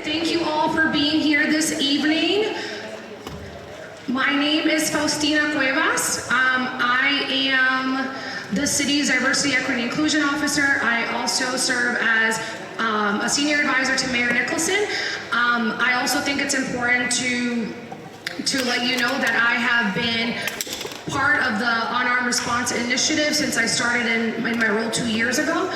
Thank you all for being here this evening. My name is Faustina Cuevas. I am the city's Diversity, Equity, and Inclusion Officer. I also serve as a senior advisor to Mayor Nicholson. I also think it's important to let you know that I have been part of the Unarmed Response Initiative since I started in my role 2 years ago.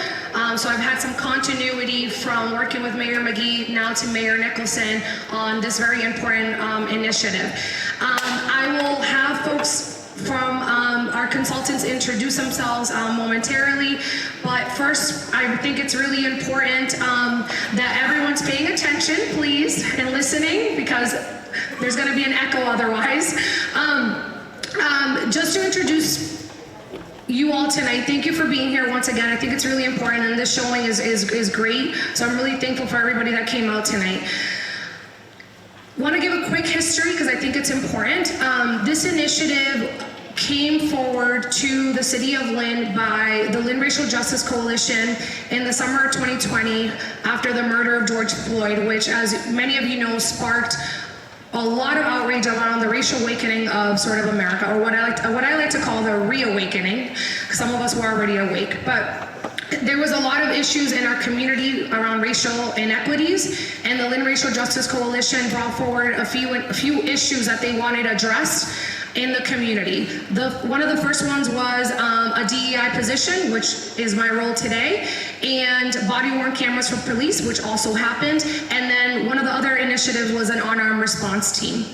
So I've had some continuity from working with Mayor McGee now to Mayor Nicholson on this very important initiative. I will have folks from our consultants introduce themselves momentarily, but first I think it's really important that everyone's paying attention, please, and listening, because there's going to be an echo otherwise. Just to introduce you all tonight, thank you for being here once again. I think it's really important, and this showing is great, so I'm really thankful for everybody that came out tonight. Want to give a quick history because I think it's important. This initiative came forward to the City of Lynn by the Lynn Racial Justice Coalition in the summer of 2020 after the murder of George Floyd, which, as many of you know, sparked a lot of outrage around the racial awakening of sort of America, or what I like to call the reawakening. Some of us were already awake, but there was a lot of issues in our community around racial inequities, and the Lynn Racial Justice Coalition brought forward a few issues that they wanted addressed in the community. One of the first ones was a DEI position, which is my role today, and body-worn cameras for police, which also happened, and then one of the other initiatives was an unarmed response team.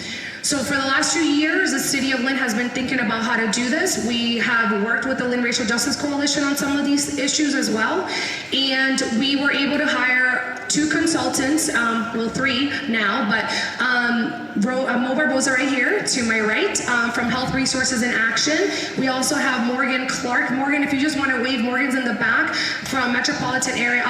So for the last 2 years, the City of Lynn has been thinking about how to do this. We have worked with the Lynn Racial Justice Coalition on some of these issues as well, and we were able to hire 2 consultants, well 3 now, but Mo Barboza right here to my right from Health Resources in Action. We also have Morgan Clark. Morgan, if you just want to wave, Morgan's in the back from Metropolitan Area.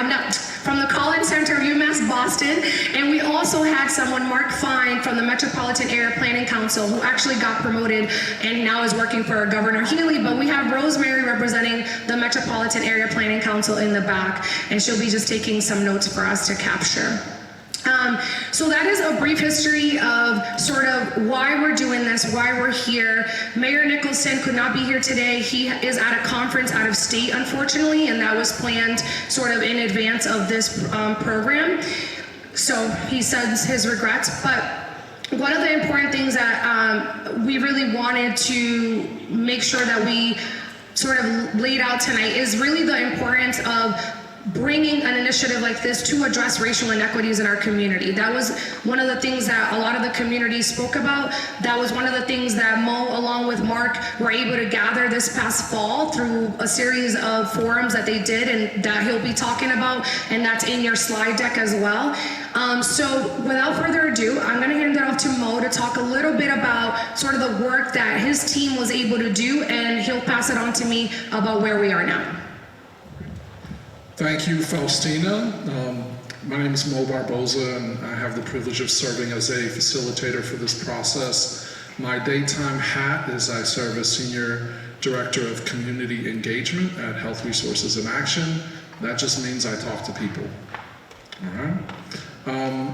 From the Collins Center of UMass Boston. And we also had someone, Mark Fine, from the Metropolitan Area Planning Council, who actually got promoted and now is working for Governor Healy. But we have Rosemary representing the Metropolitan Area Planning Council in the back, and she'll be just taking some notes for us to capture. So that is a brief history of sort of why we're doing this, why we're here. Mayor Nicholson could not be here today. He is at a conference out of state, unfortunately, and that was planned sort of in advance of this program. So he sends his regrets. But one of the important things that we really wanted to make sure that we sort of laid out tonight is really the importance of bringing an initiative like this to address racial inequities in our community. That was one of the things that a lot of the community spoke about. That was one of the things that Mo, along with Mark, were able to gather this past fall through a series of forums that they did and that he'll be talking about, and that's in your slide deck as well. So without further ado, I'm gonna hand it off to Mo to talk a little bit about sort of the work that his team was able to do, and he'll pass it on to me about where we are now. Thank you, Faustina. My name is Mo Barboza, and I have the privilege of serving as a facilitator for this process. My daytime hat is I serve as Senior Director of Community Engagement at Health Resources in Action. That just means I talk to people. All right.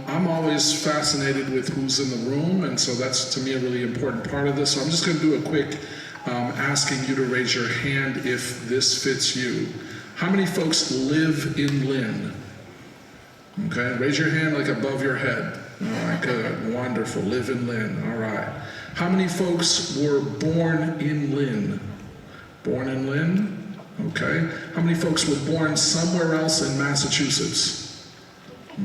I'm always fascinated with who's in the room, and so that's, to me, a really important part of this. So I'm just going to do a quick asking you to raise your hand if this fits you. How many folks live in Lynn? Okay, raise your hand like above your head. All right, good, wonderful, live in Lynn, all right. How many folks were born in Lynn? Born in Lynn, okay. How many folks were born somewhere else in Massachusetts?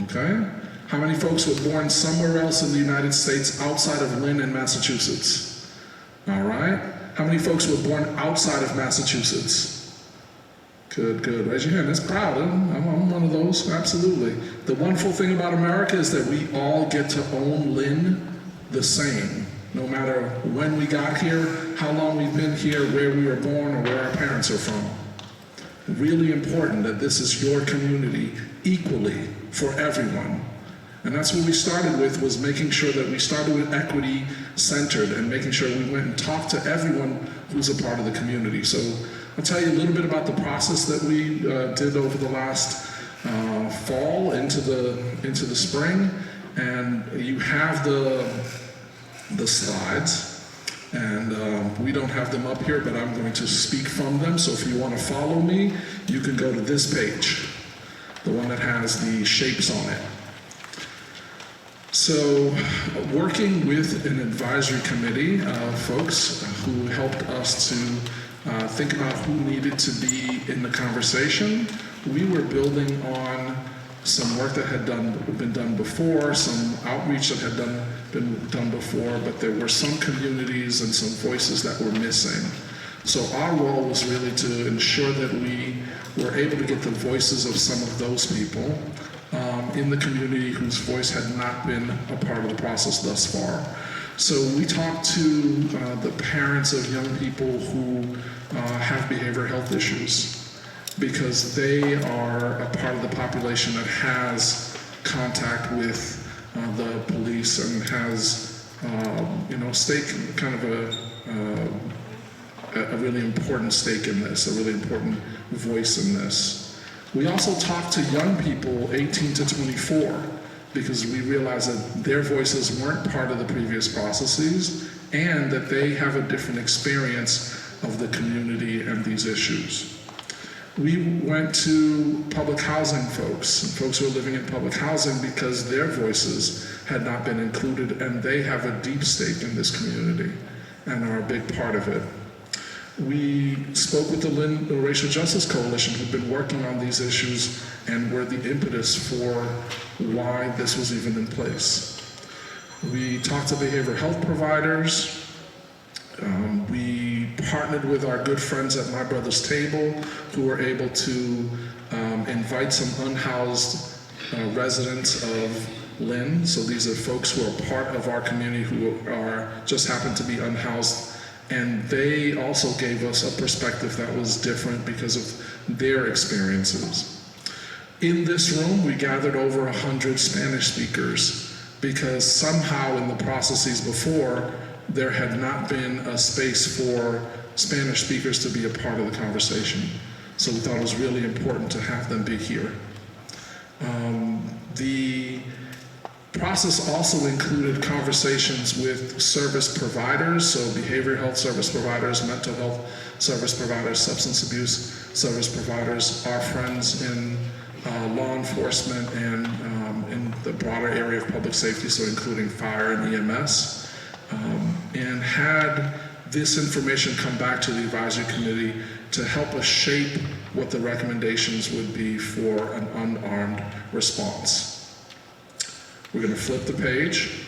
Okay. How many folks were born somewhere else in the United States outside of Lynn and Massachusetts? All right. How many folks were born outside of Massachusetts? Good, good. Raise your hand. That's proud. I'm one of those, absolutely. The wonderful thing about America is that we all get to own Lynn the same, no matter when we got here, how long we've been here, where we were born, or where our parents are from. Really important that this is your community equally for everyone. And that's what we started with, was making sure that we started with equity centered and making sure we went and talked to everyone who's a part of the community. So I'll tell you a little bit about the process that we did over the last fall into the spring, And you have the slides, and we don't have them up here, but I'm going to speak from them. So if you want to follow me, you can go to this page, the one that has the shapes on it. So, working with an advisory committee of folks who helped us to think about who needed to be in the conversation, we were building on some work that had been done before, some outreach that had been done before, but there were some communities and some voices that were missing. So our role was really to ensure that we were able to get the voices of some of those people in the community whose voice had not been a part of the process thus far. So we talked to the parents of young people who have behavioral health issues, because they are a part of the population that has contact with the police and has, stake kind of a really important stake in this, a really important voice in this. We also talked to young people 18 to 24, because we realized that their voices weren't part of the previous processes and that they have a different experience of the community and these issues. We went to public housing folks who are living in public housing, because their voices had not been included, and they have a deep stake in this community and are a big part of it. We spoke with the Lynn Racial Justice Coalition, who've been working on these issues and were the impetus for why this was even in place. We talked to behavioral health providers. We partnered with our good friends at My Brother's Table, who were able to invite some unhoused residents of Lynn. So these are folks who are part of our community who are just happen to be unhoused. And they also gave us a perspective that was different because of their experiences. In this room, we gathered over 100 Spanish speakers, because somehow in the processes before, there had not been a space for Spanish speakers to be a part of the conversation. So we thought it was really important to have them be here. The process also included conversations with service providers, so behavioral health service providers, mental health service providers, substance abuse service providers, our friends in law enforcement and in the broader area of public safety, so including fire and EMS, and had this information come back to the advisory committee to help us shape what the recommendations would be for an unarmed response. We're going to flip the page,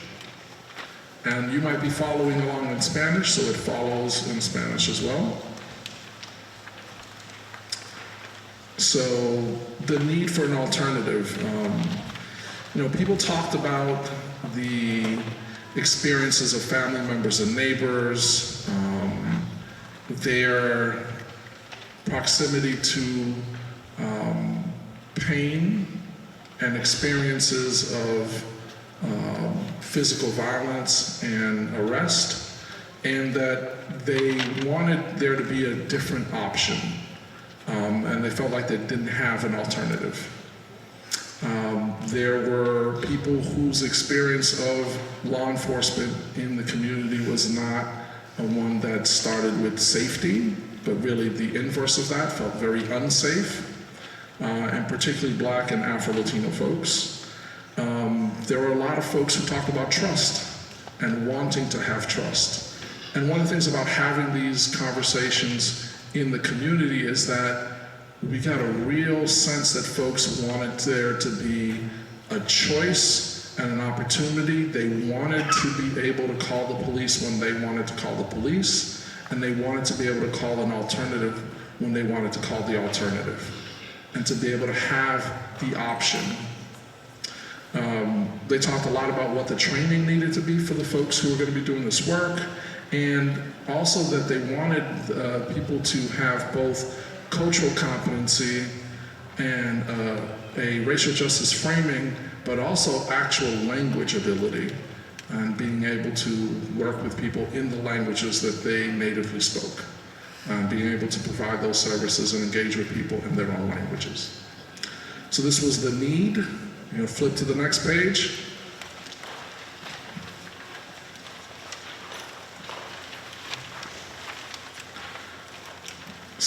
and you might be following along in Spanish, so it follows in Spanish as well. So the need for an alternative. People talked about the experiences of family members and neighbors, their proximity to pain and experiences of physical violence and arrest, and that they wanted there to be a different option, and they felt like they didn't have an alternative. There were people whose experience of law enforcement in the community was not one that started with safety, but really the inverse of that, felt very unsafe, and particularly Black and Afro-Latino folks. There were a lot of folks who talked about trust and wanting to have trust. And one of the things about having these conversations in the community is that we got a real sense that folks wanted there to be a choice and an opportunity. They wanted to be able to call the police when they wanted to call the police, and they wanted to be able to call an alternative when they wanted to call the alternative, and to be able to have the option. They talked a lot about what the training needed to be for the folks who were going to be doing this work, and also that they wanted people to have both cultural competency and a racial justice framing, but also actual language ability, and being able to work with people in the languages that they natively spoke, being able to provide those services and engage with people in their own languages. So this was the need. Flip to the next page.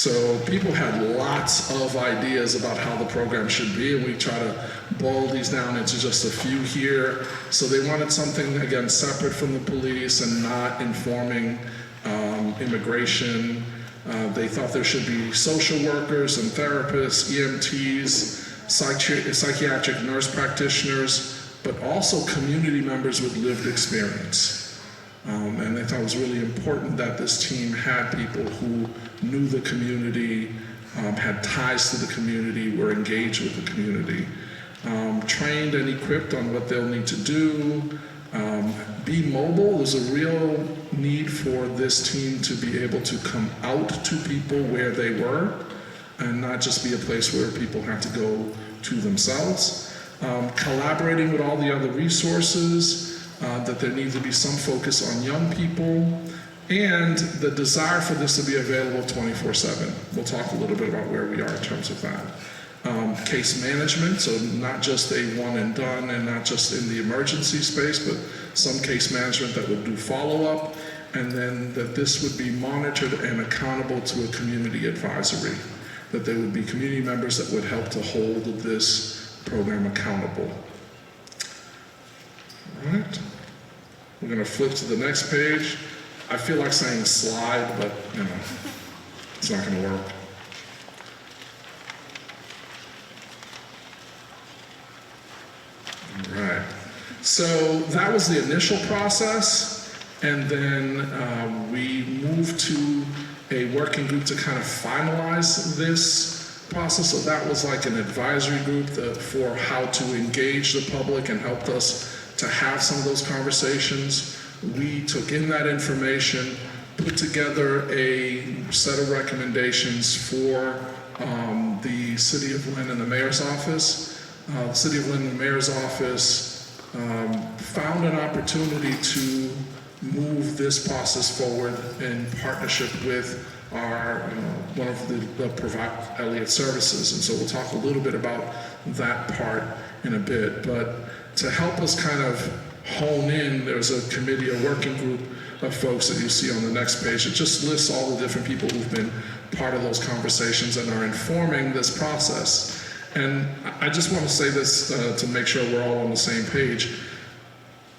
So people had lots of ideas about how the program should be, and we try to boil these down into just a few here. So they wanted something, again, separate from the police and not informing immigration. They thought there should be social workers and therapists, EMTs, psychiatric nurse practitioners, but also community members with lived experience. And they thought it was really important that this team had people who knew the community, had ties to the community, were engaged with the community, trained and equipped on what they'll need to do, be mobile. There's a real need for this team to be able to come out to people where they were and not just be a place where people have to go to themselves. Collaborating with all the other resources, that there needs to be some focus on young people, and the desire for this to be available 24/7. We'll talk a little bit about where we are in terms of that. Case management, so not just a one and done and not just in the emergency space, but some case management that would do follow-up, and then that this would be monitored and accountable to a community advisory, that there would be community members that would help to hold this program accountable. All right, we're going to flip to the next page. I feel like saying slide, but it's not going to work. All right, so that was the initial process, and then we moved to a working group to kind of finalize this process. So that was like an advisory group for how to engage the public and helped us to have some of those conversations. We took in that information, put together a set of recommendations for the City of Lynn and the Mayor's office. The City of Lynn and the Mayor's office found an opportunity to move this process forward in partnership with our one of the Eliot services, and so we'll talk a little bit about that part in a bit. But to help us kind of hone in, there's a committee, a working group of folks that you see on the next page. It just lists all the different people who've been part of those conversations and are informing this process. And I just want to say this to make sure we're all on the same page.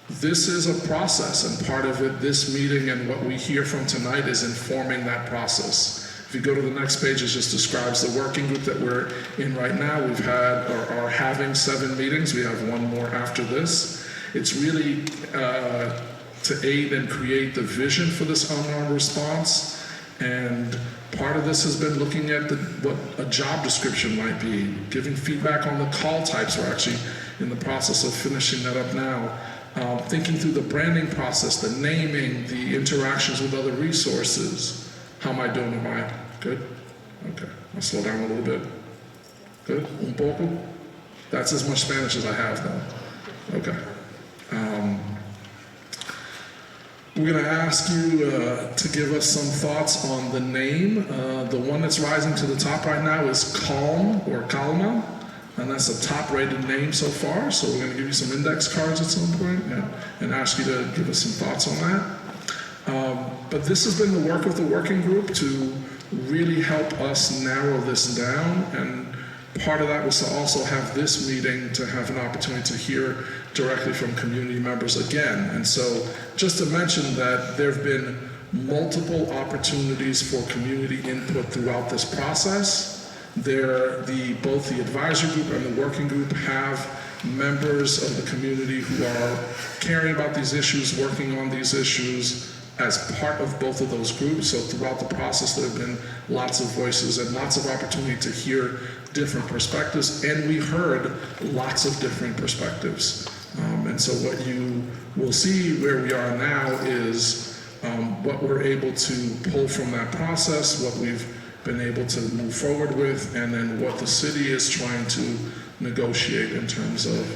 This is a process, and part of it, this meeting and what we hear from tonight is informing that process. If you go to the next page, it just describes the working group that we're in right now. We've had, or are having 7 meetings. We have one more after this. It's really to aid and create the vision for this unarmed response. And part of this has been looking at what a job description might be, giving feedback on the call types. We're actually in the process of finishing that up now. Thinking through the branding process, the naming, the interactions with other resources. How am I doing? Am I good? Okay, I'll slow down a little bit. Good? Un poco? That's as much Spanish as I have though. Okay. We're going to ask you to give us some thoughts on the name. The one that's rising to the top right now is Calm or Calma, and that's a top-rated name so far. So we're going to give you some index cards at some point and ask you to give us some thoughts on that. But this has been the work of the working group to really help us narrow this down, and part of that was to also have this meeting to have an opportunity to hear directly from community members again. And so just to mention that there have been multiple opportunities for community input throughout this process. Both the advisory group and the working group have members of the community who are caring about these issues, working on these issues as part of both of those groups. So throughout the process, there have been lots of voices and lots of opportunity to hear different perspectives, and we heard lots of different perspectives. And so what you will see where we are now is what we're able to pull from that process, what we've been able to move forward with, and then what the city is trying to negotiate in terms of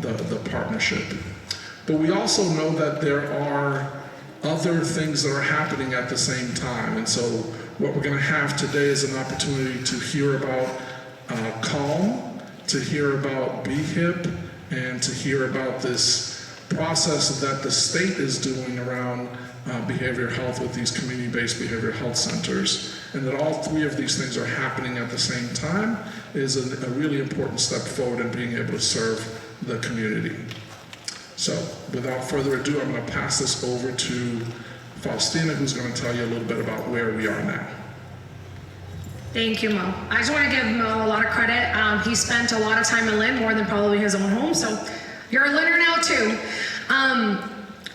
the partnership. But we also know that there are other things that are happening at the same time. And so what we're going to have today is an opportunity to hear about CALM, to hear about BHIP, and to hear about this process that the state is doing around behavioral health with these community-based behavioral health centers. And that all three of these things are happening at the same time is a really important step forward in being able to serve the community. So without further ado, I'm going to pass this over to Faustina, who's going to tell you a little bit about where we are now. Thank you, Mo. I just want to give Mo a lot of credit. He spent a lot of time in Lynn, more than probably his own home, so you're a Lynner now too.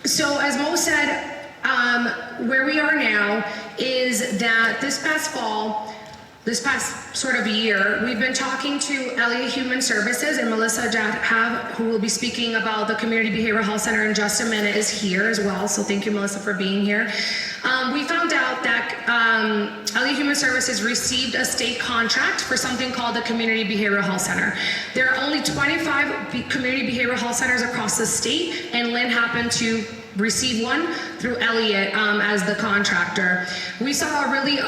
So as Mo said, where we are now is that this past sort of year, we've been talking to Eliot Human Services, and Melissa Jadhav, who will be speaking about the Community Behavioral Health Center in just a minute, is here as well. So thank you, Melissa, for being here. We found out that Eliot Human Services received a state contract for something called the Community Behavioral Health Center. There are only 25 community behavioral health centers across the state, and Lynn happened to receive one through Eliot as the contractor. We saw a really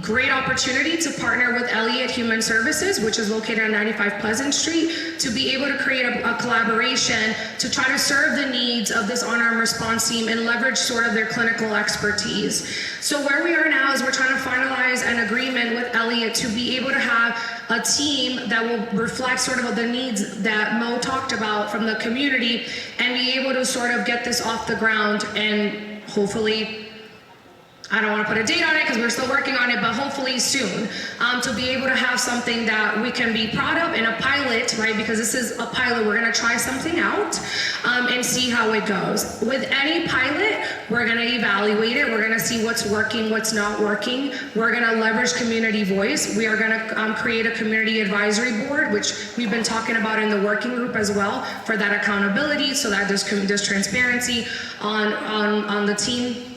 great opportunity to partner with Eliot Human Services, which is located on 95 Pleasant Street, to be able to create a collaboration to try to serve the needs of this unarmed response team and leverage sort of their clinical expertise. So where we are now is we're trying to finalize an agreement with Eliot to be able to have a team that will reflect sort of the needs that Mo talked about from the community and be able to sort of get this off the ground and hopefully, I don't want to put a date on it because we're still working on it, but hopefully soon, to be able to have something that we can be proud of in a pilot, right? Because this is a pilot, we're going to try something out and see how it goes. With any pilot, we're going to evaluate it. We're going to see what's working, what's not working. We're going to leverage community voice. We are going to create a community advisory board, which we've been talking about in the working group as well, for that accountability, so that there's transparency on the team.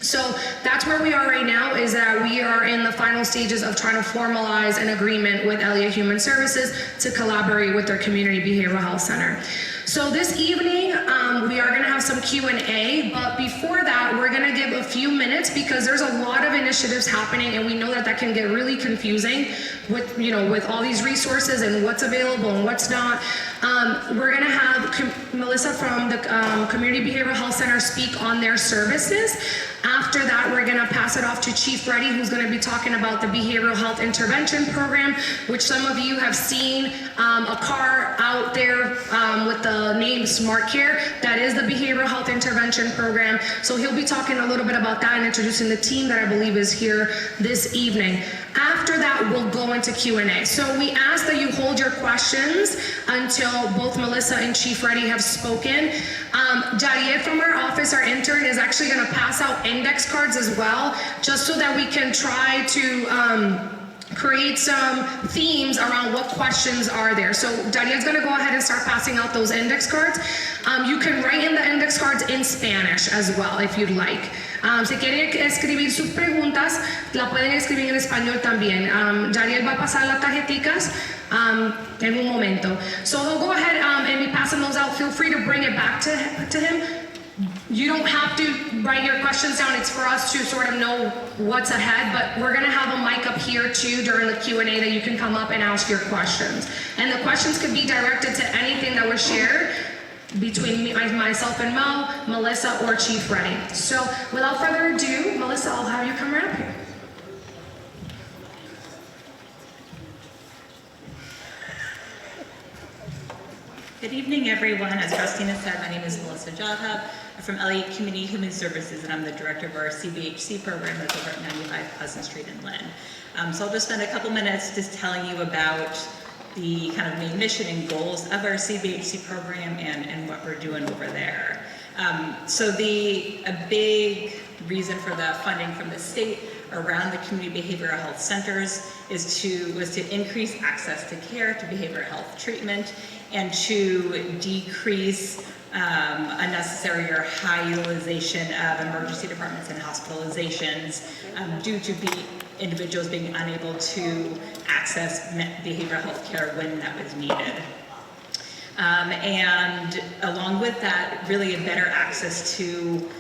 So that's where we are right now, is that we are in the final stages of trying to formalize an agreement with Eliot Human Services to collaborate with their Community Behavioral Health Center. So this evening, we are going to have some Q&A, but before that, we're going to give a few minutes because there's a lot of initiatives happening, and we know that that can get really confusing with, with all these resources and what's available and what's not. We're going to have Melissa from the Community Behavioral Health Center speak on their services. After that, we're going to pass it off to Chief Reddy, who's going to be talking about the Behavioral Health Intervention Program, which some of you have seen a car out there with the name Smart Care. That is the Behavioral Health Intervention Program. So he'll be talking a little bit about that and introducing the team that I believe is here this evening. After that, we'll go into Q&A. So we ask that you hold your questions until both Melissa and Chief Reddy have spoken. Jariet from our office, our intern, is actually going to pass out index cards as well, just so that we can try to create some themes around what questions are there. So Jariet's going to go ahead and start passing out those index cards. You can write in the index cards in Spanish as well, if you'd like. Si quieren escribir sus preguntas, la pueden escribir en español también. Jariet va a pasar las tarjeticas en un momento. So he'll go ahead and be passing those out. Feel free to bring it back to him. You don't have to write your questions down. It's for us to sort of know what's ahead, but we're gonna have a mic up here too during the Q&A that you can come up and ask your questions. And the questions could be directed to anything that was shared between myself and Mo, Melissa, or Chief Reddy. So without further ado, Melissa, I'll have you come right up here. Good evening, everyone. As Faustina said, my name is Melissa Jadhav. I'm from Eliot Community Human Services, and I'm the director of our CBHC program that's over at 95 Pleasant Street in Lynn. So I'll just spend a couple minutes just telling you about the kind of main mission and goals of our CBHC program and what we're doing over there. So a big reason for the funding from the state around the community behavioral health centers was to increase access to care, to behavioral health treatment, and to decrease unnecessary or high utilization of emergency departments and hospitalizations due to individuals being unable to access behavioral health care when that was needed. And along with that, really a better access to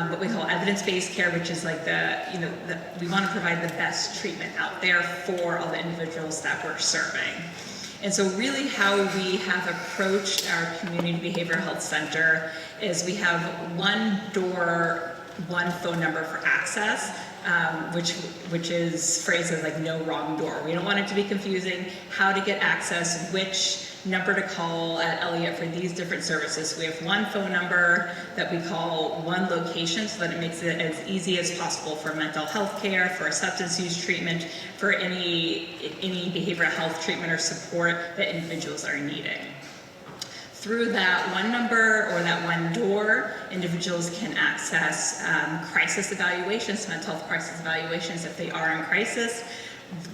what we call evidence-based care, which is like we want to provide the best treatment out there for all the individuals that we're serving. And so really how we have approached our community behavioral health center is we have one door one phone number for access, which is phrased as like no wrong door. We don't want it to be confusing. How to get access, which number to call at Eliot for these different services. We have one phone number that we call one location so that it makes it as easy as possible for mental health care, for substance use treatment, for any behavioral health treatment or support that individuals are needing. Through that one number or that one door, individuals can access crisis evaluations, mental health crisis evaluations if they are in crisis.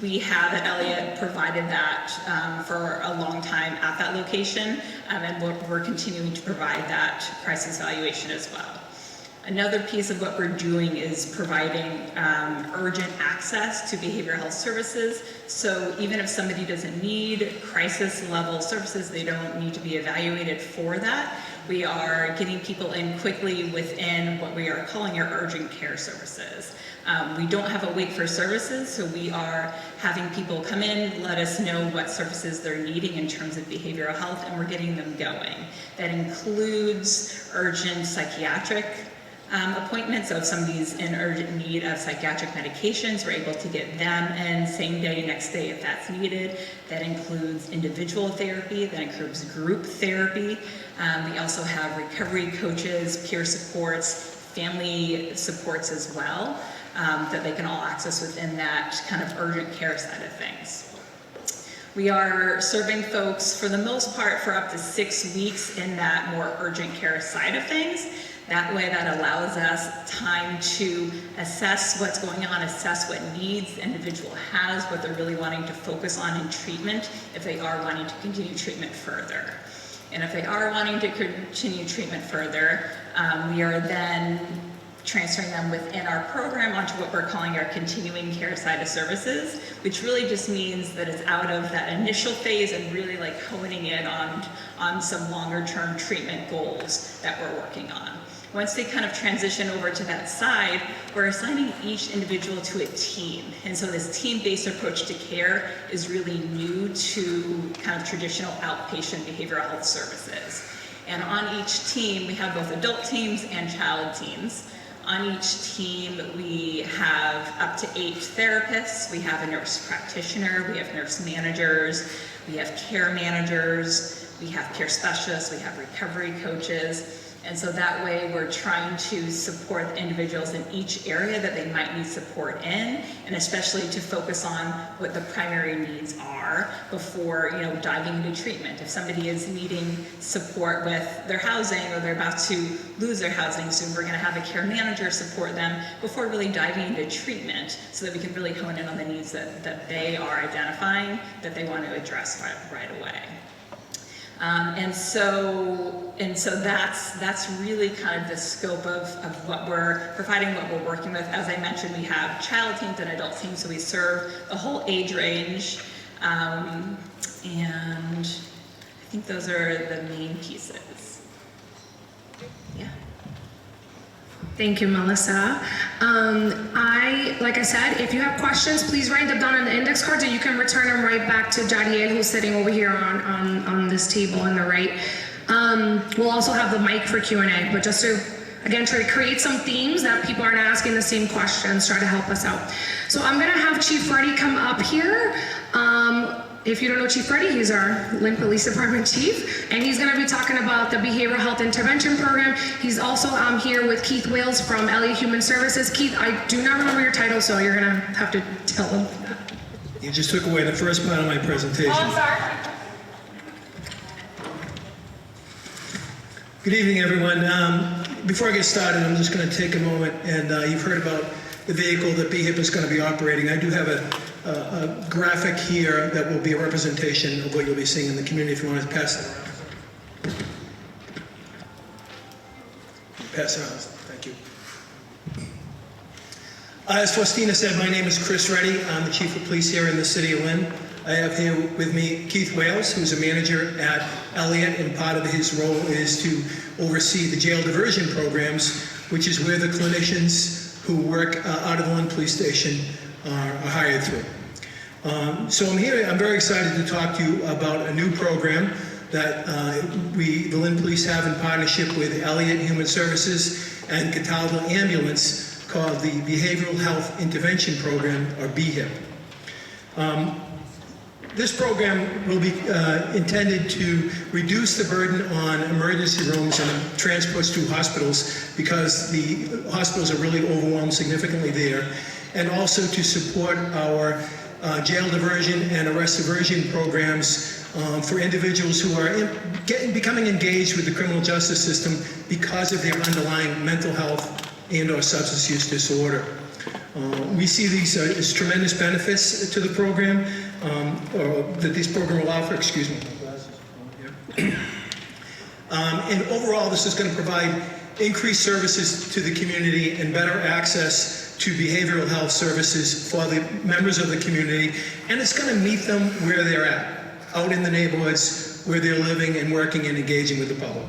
We have at Eliot provided that for a long time at that location, and we're continuing to provide that crisis evaluation as well. Another piece of what we're doing is providing urgent access to behavioral health services. So even if somebody doesn't need crisis level services, they don't need to be evaluated for that. We are getting people in quickly within what we are calling our urgent care services. We don't have a wait for services, so we are having people come in, let us know what services they're needing in terms of behavioral health, and we're getting them going. That includes urgent psychiatric appointments. So if somebody's in urgent need of psychiatric medications, we're able to get them in same day, next day if that's needed. That includes individual therapy, that includes group therapy. We also have recovery coaches, peer supports, family supports as well, that they can all access within that kind of urgent care side of things. We are serving folks for the most part for up to 6 weeks in that more urgent care side of things. That way that allows us time to assess what's going on, assess what needs the individual has, what they're really wanting to focus on in treatment, if they are wanting to continue treatment further. And if they are wanting to continue treatment further, we are then transferring them within our program onto what we're calling our continuing care side of services, which really just means that it's out of that initial phase and really like honing in on some longer term treatment goals that we're working on. Once they kind of transition over to that side, we're assigning each individual to a team. And so this team-based approach to care is really new to kind of traditional outpatient behavioral health services. And on each team, we have both adult teams and child teams. On each team, we have up to 8 therapists. We have a nurse practitioner, we have nurse managers, we have care managers, we have peer specialists, we have recovery coaches. And so that way we're trying to support individuals in each area that they might need support in, and especially to focus on what the primary needs are before, you know, diving into treatment. If somebody is needing support with their housing or they're about to lose their housing soon, we're gonna have a care manager support them before really diving into treatment so that we can really hone in on the needs that they are identifying that they want to address right away. And so that's really kind of the scope of what we're providing, what we're working with. As I mentioned, we have child teams and adult teams, so we serve the whole age range. And I think those are the main pieces. Yeah. Thank you, Melissa. Like I said, if you have questions, please write them down on the index cards, and you can return them right back to Jadiel, who's sitting over here on this table on the right. We'll also have the mic for Q&A, but just to, again, try to create some themes that people aren't asking the same questions, try to help us out. So I'm gonna have Chief Freddie come up here. If you don't know Chief Freddie, he's our Lynn Police Department Chief, and he's gonna be talking about the Behavioral Health Intervention Program. He's also here with Keith Wales from Eliot Human Services. Keith, I do not remember your title, so you're gonna have to tell him. You just took away the first part of my presentation. Oh, I'm sorry. Good evening, everyone. Before I get started, I'm just going to take a moment, and you've heard about the vehicle that BHIP is going to be operating. I do have a graphic here that will be a representation of what you'll be seeing in the community if you want to pass it around. Pass it around. Thank you. As Faustina said, my name is Chris Reddy. I'm the Chief of Police here in the City of Lynn. I have here with me Keith Wales, who's a manager at Eliot, and part of his role is to oversee the jail diversion programs, which is where the clinicians who work out of the Lynn Police Station are hired through. So I'm very excited to talk to you about a new program that the Lynn Police have in partnership with Eliot Human Services and Cataldo Ambulance called the Behavioral Health Intervention Program, or BHIP. This program will be intended to reduce the burden on emergency rooms and transports to hospitals, because the hospitals are really overwhelmed significantly there, and also to support our jail diversion and arrest diversion programs for individuals who are becoming engaged with the criminal justice system because of their underlying mental health and or substance use disorder. We see these as tremendous benefits to the program, or that this program will offer, excuse me. And overall, this is going to provide increased services to the community and better access to behavioral health services for the members of the community, and it's going to meet them where they're at, out in the neighborhoods where they're living and working and engaging with the public.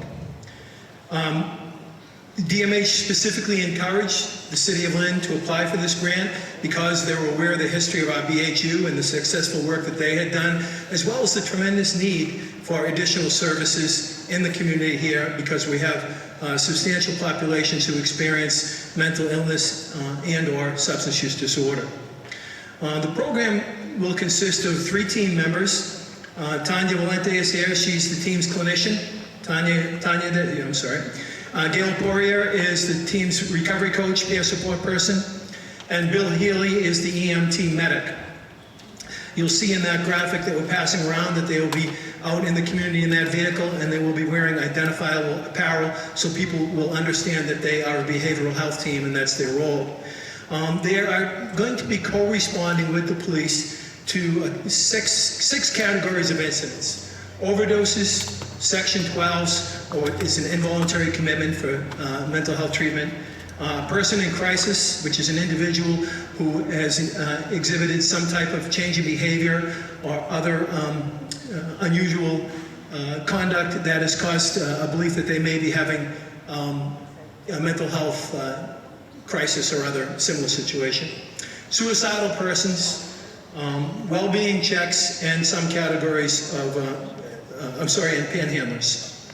DMH specifically encouraged the City of Lynn to apply for this grant because they were aware of the history of our BHU and the successful work that they had done, as well as the tremendous need for additional services in the community here, because we have substantial populations who experience mental illness and or substance use disorder. The program will consist of 3 team members. Tanya Valente is here. She's the team's clinician. Gail Poirier is the team's recovery coach, peer support person, and Bill Healy is the EMT medic. You'll see in that graphic that we're passing around that they will be out in the community in that vehicle, and they will be wearing identifiable apparel so people will understand that they are a behavioral health team and that's their role. They are going to be co-responding with the police to six categories of incidents: overdoses, Section 12s, or is an involuntary commitment for mental health treatment, person in crisis, which is an individual who has exhibited some type of change in behavior or other unusual conduct that has caused a belief that they may be having a mental health crisis or other similar situation. Suicidal persons, well-being checks, and some categories of and panhandlers.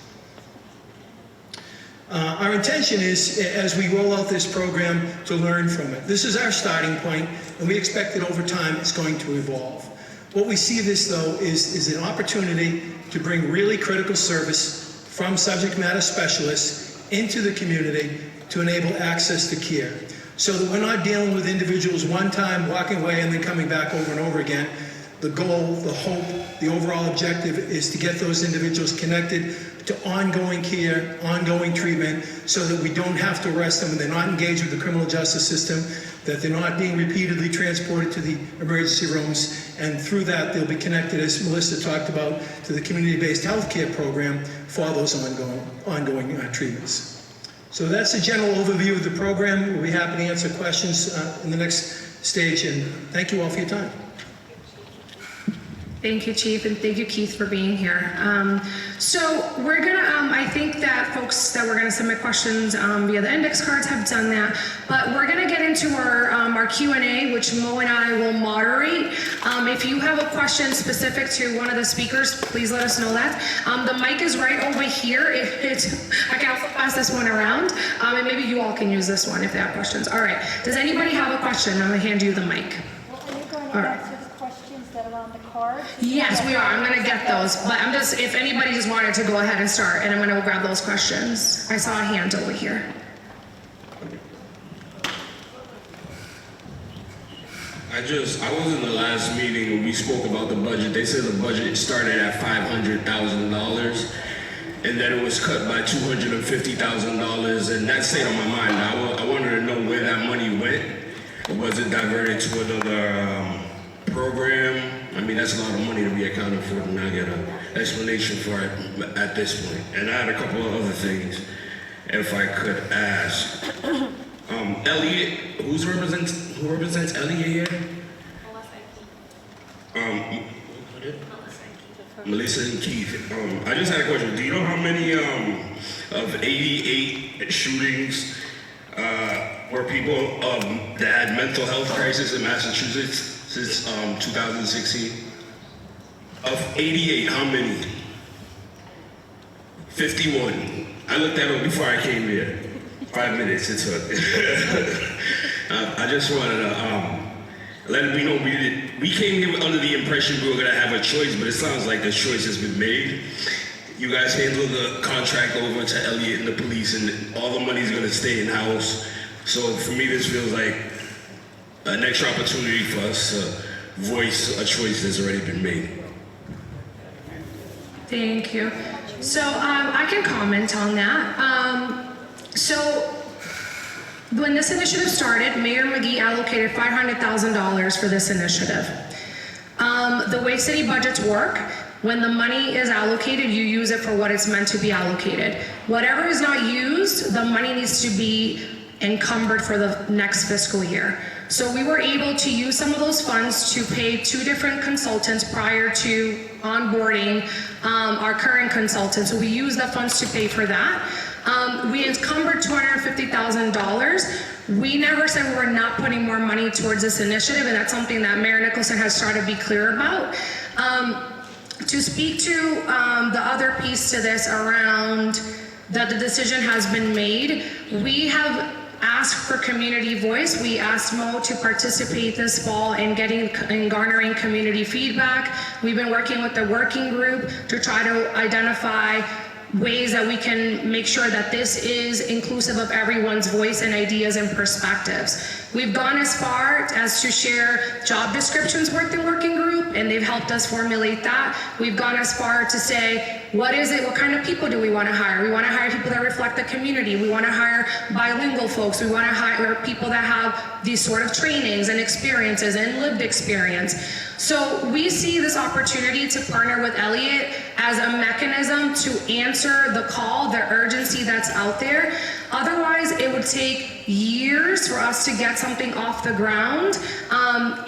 Our intention is, as we roll out this program, to learn from it. This is our starting point, and we expect that over time it's going to evolve. What we see this, though, is an opportunity to bring really critical service from subject matter specialists into the community to enable access to care, so that we're not dealing with individuals one time, walking away, and then coming back over and over again. The goal, the hope, the overall objective is to get those individuals connected to ongoing care, ongoing treatment, so that we don't have to arrest them and they're not engaged with the criminal justice system, that they're not being repeatedly transported to the emergency rooms, and through that they'll be connected, as Melissa talked about, to the community-based health care program for those ongoing treatments. So that's a general overview of the program. We'll be happy to answer questions in the next stage, and thank you all for your time. Thank you, Chief, and thank you, Keith, for being here. So we're gonna, I think that folks that were gonna submit questions via the index cards have done that, but we're gonna get into our Q&A, which Mo and I will moderate. If you have a question specific to one of the speakers, please let us know that. The mic is right over here. I can also pass this one around, and maybe you all can use this one if they have questions. All right, does anybody have a question? I'm gonna hand you the mic. Well, are you going to answer the questions that are on the card? Yes, we are. I'm going to get those. But I'm just, if anybody just wanted to go ahead and start, and I'm going to grab those questions. I saw a hand over here. I was in the last meeting when we spoke about the budget. They said the budget started at $500,000, and then it was cut by $250,000, and that stayed on my mind. I wanted to know where that money went. Was it diverted to another program? I mean, that's a lot of money to be accounted for, and I get an explanation for it at this point. And I had a couple of other things, if I could ask. Eliot, who represents Eliot here? Melissa and Keith. I just had a question. Do you know how many of 88 shootings were people that had mental health crisis in Massachusetts since 2016? Of 88, how many? 51. I looked that up before I came here. 5 minutes it took. I just wanted to let me know we came here under the impression we were going to have a choice, but it sounds like the choice has been made. You guys handle the contract over to Eliot and the police, and all the money's going to stay in-house. So for me, this feels like an extra opportunity for us to voice a choice that's already been made. Thank you. So I can comment on that. So when this initiative started, Mayor McGee allocated $500,000 for this initiative. The way city budgets work, when the money is allocated, you use it for what it's meant to be allocated. Whatever is not used, the money needs to be encumbered for the next fiscal year. So we were able to use some of those funds to pay 2 different consultants prior to onboarding our current consultant. So we used the funds to pay for that. We encumbered $250,000. We never said we were not putting more money towards this initiative, and that's something that Mayor Nicholson has tried to be clear about. To speak to the other piece to this around that the decision has been made, we have asked for community voice. We asked Mo to participate this fall in garnering community feedback. We've been working with the working group to try to identify ways that we can make sure that this is inclusive of everyone's voice and ideas and perspectives. We've gone as far as to share job descriptions with the working group, and they've helped us formulate that. We've gone as far to say, what is it, what kind of people do we want to hire? We want to hire people that reflect the community. We want to hire bilingual folks. We want to hire people that have these sort of trainings and experiences and lived experience. So we see this opportunity to partner with Eliot as a mechanism to answer the call, the urgency that's out there. Otherwise, it would take years for us to get something off the ground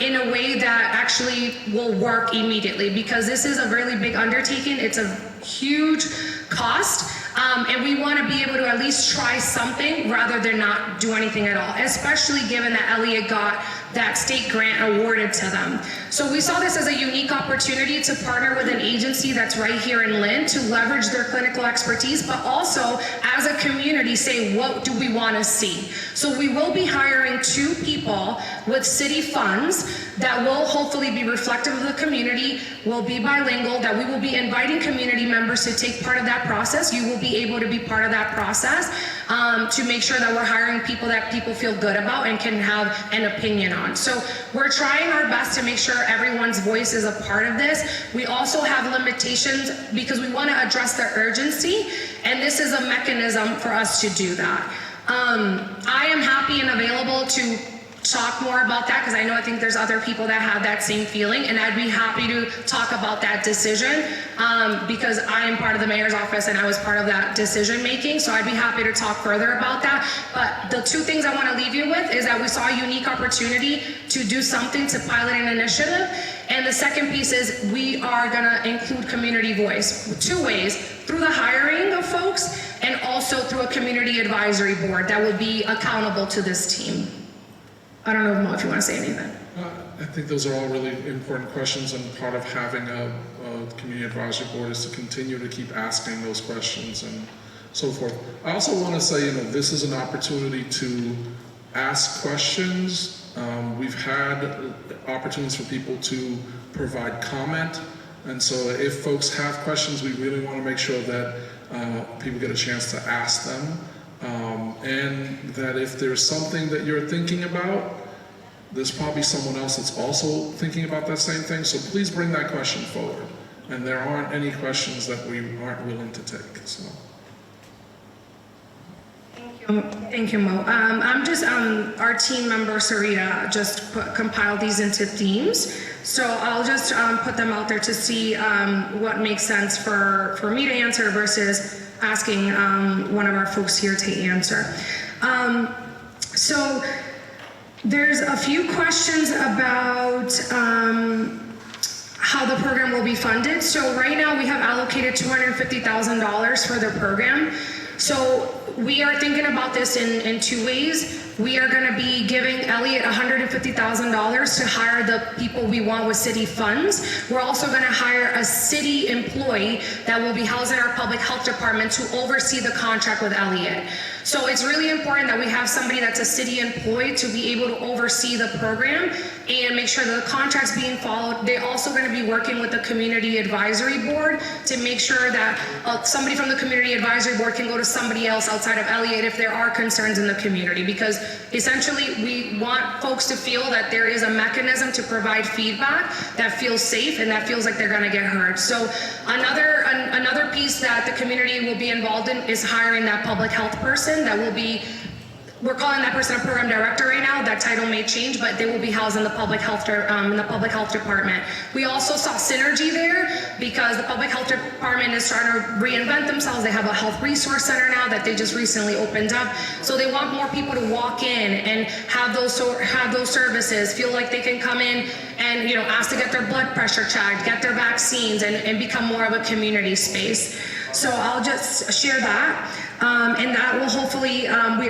in a way that actually will work immediately, because this is a really big undertaking. It's a huge cost. And we want to be able to at least try something rather than not do anything at all, especially given that Eliot got that state grant awarded to them. So we saw this as a unique opportunity to partner with an agency that's right here in Lynn to leverage their clinical expertise, but also as a community say, what do we want to see? So we will be hiring 2 people with city funds that will hopefully be reflective of the community, will be bilingual, that we will be inviting community members to take part of that process. You will be able to be part of that process to make sure that we're hiring people that people feel good about and can have an opinion on. So we're trying our best to make sure everyone's voice is a part of this. We also have limitations because we want to address the urgency, and this is a mechanism for us to do that. I am happy and available to talk more about that, because I think there's other people that have that same feeling, and I'd be happy to talk about that decision because I am part of the mayor's office and I was part of that decision making, so I'd be happy to talk further about that. But the 2 things I want to leave you with is that we saw a unique opportunity to do something to pilot an initiative, and the second piece is we are going to include community voice 2 ways: through the hiring of folks and also through a community advisory board that will be accountable to this team. I don't know, Mo, if you want to say anything. I think those are all really important questions, and part of having a community advisory board is to continue to keep asking those questions and so forth. I also want to say, this is an opportunity to ask questions. We've had opportunities for people to provide comment, and so if folks have questions, we really want to make sure that people get a chance to ask them. And that if there's something that you're thinking about, there's probably someone else that's also thinking about that same thing, so please bring that question forward. And there aren't any questions that we aren't willing to take, so. Thank you, Mo. I'm just, our team member, Sarita, just compiled these into themes. So I'll just put them out there to see what makes sense for me to answer versus asking one of our folks here to answer. So there's a few questions about how the program will be funded. So right now we have allocated $250,000 for the program. So we are thinking about this in 2 ways. We are going to be giving Eliot $150,000 to hire the people we want with city funds. We're also going to hire a city employee that will be housed in our public health department to oversee the contract with Eliot. So it's really important that we have somebody that's a city employee to be able to oversee the program and make sure that the contract's being followed. They're also going to be working with the community advisory board to make sure that somebody from the community advisory board can go to somebody else outside of Eliot if there are concerns in the community, because essentially we want folks to feel that there is a mechanism to provide feedback that feels safe and that feels like they're going to get heard. So another piece that the community will be involved in is hiring that public health person that will be, we're calling that person a program director right now. That title may change, but they will be housed in the public health department. We also saw synergy there because the public health department is trying to reinvent themselves. They have a health resource center now that they just recently opened up. So they want more people to walk in and have those services, feel like they can come in and ask to get their blood pressure checked, get their vaccines, and become more of a community space. So I'll just share that. And that will hopefully,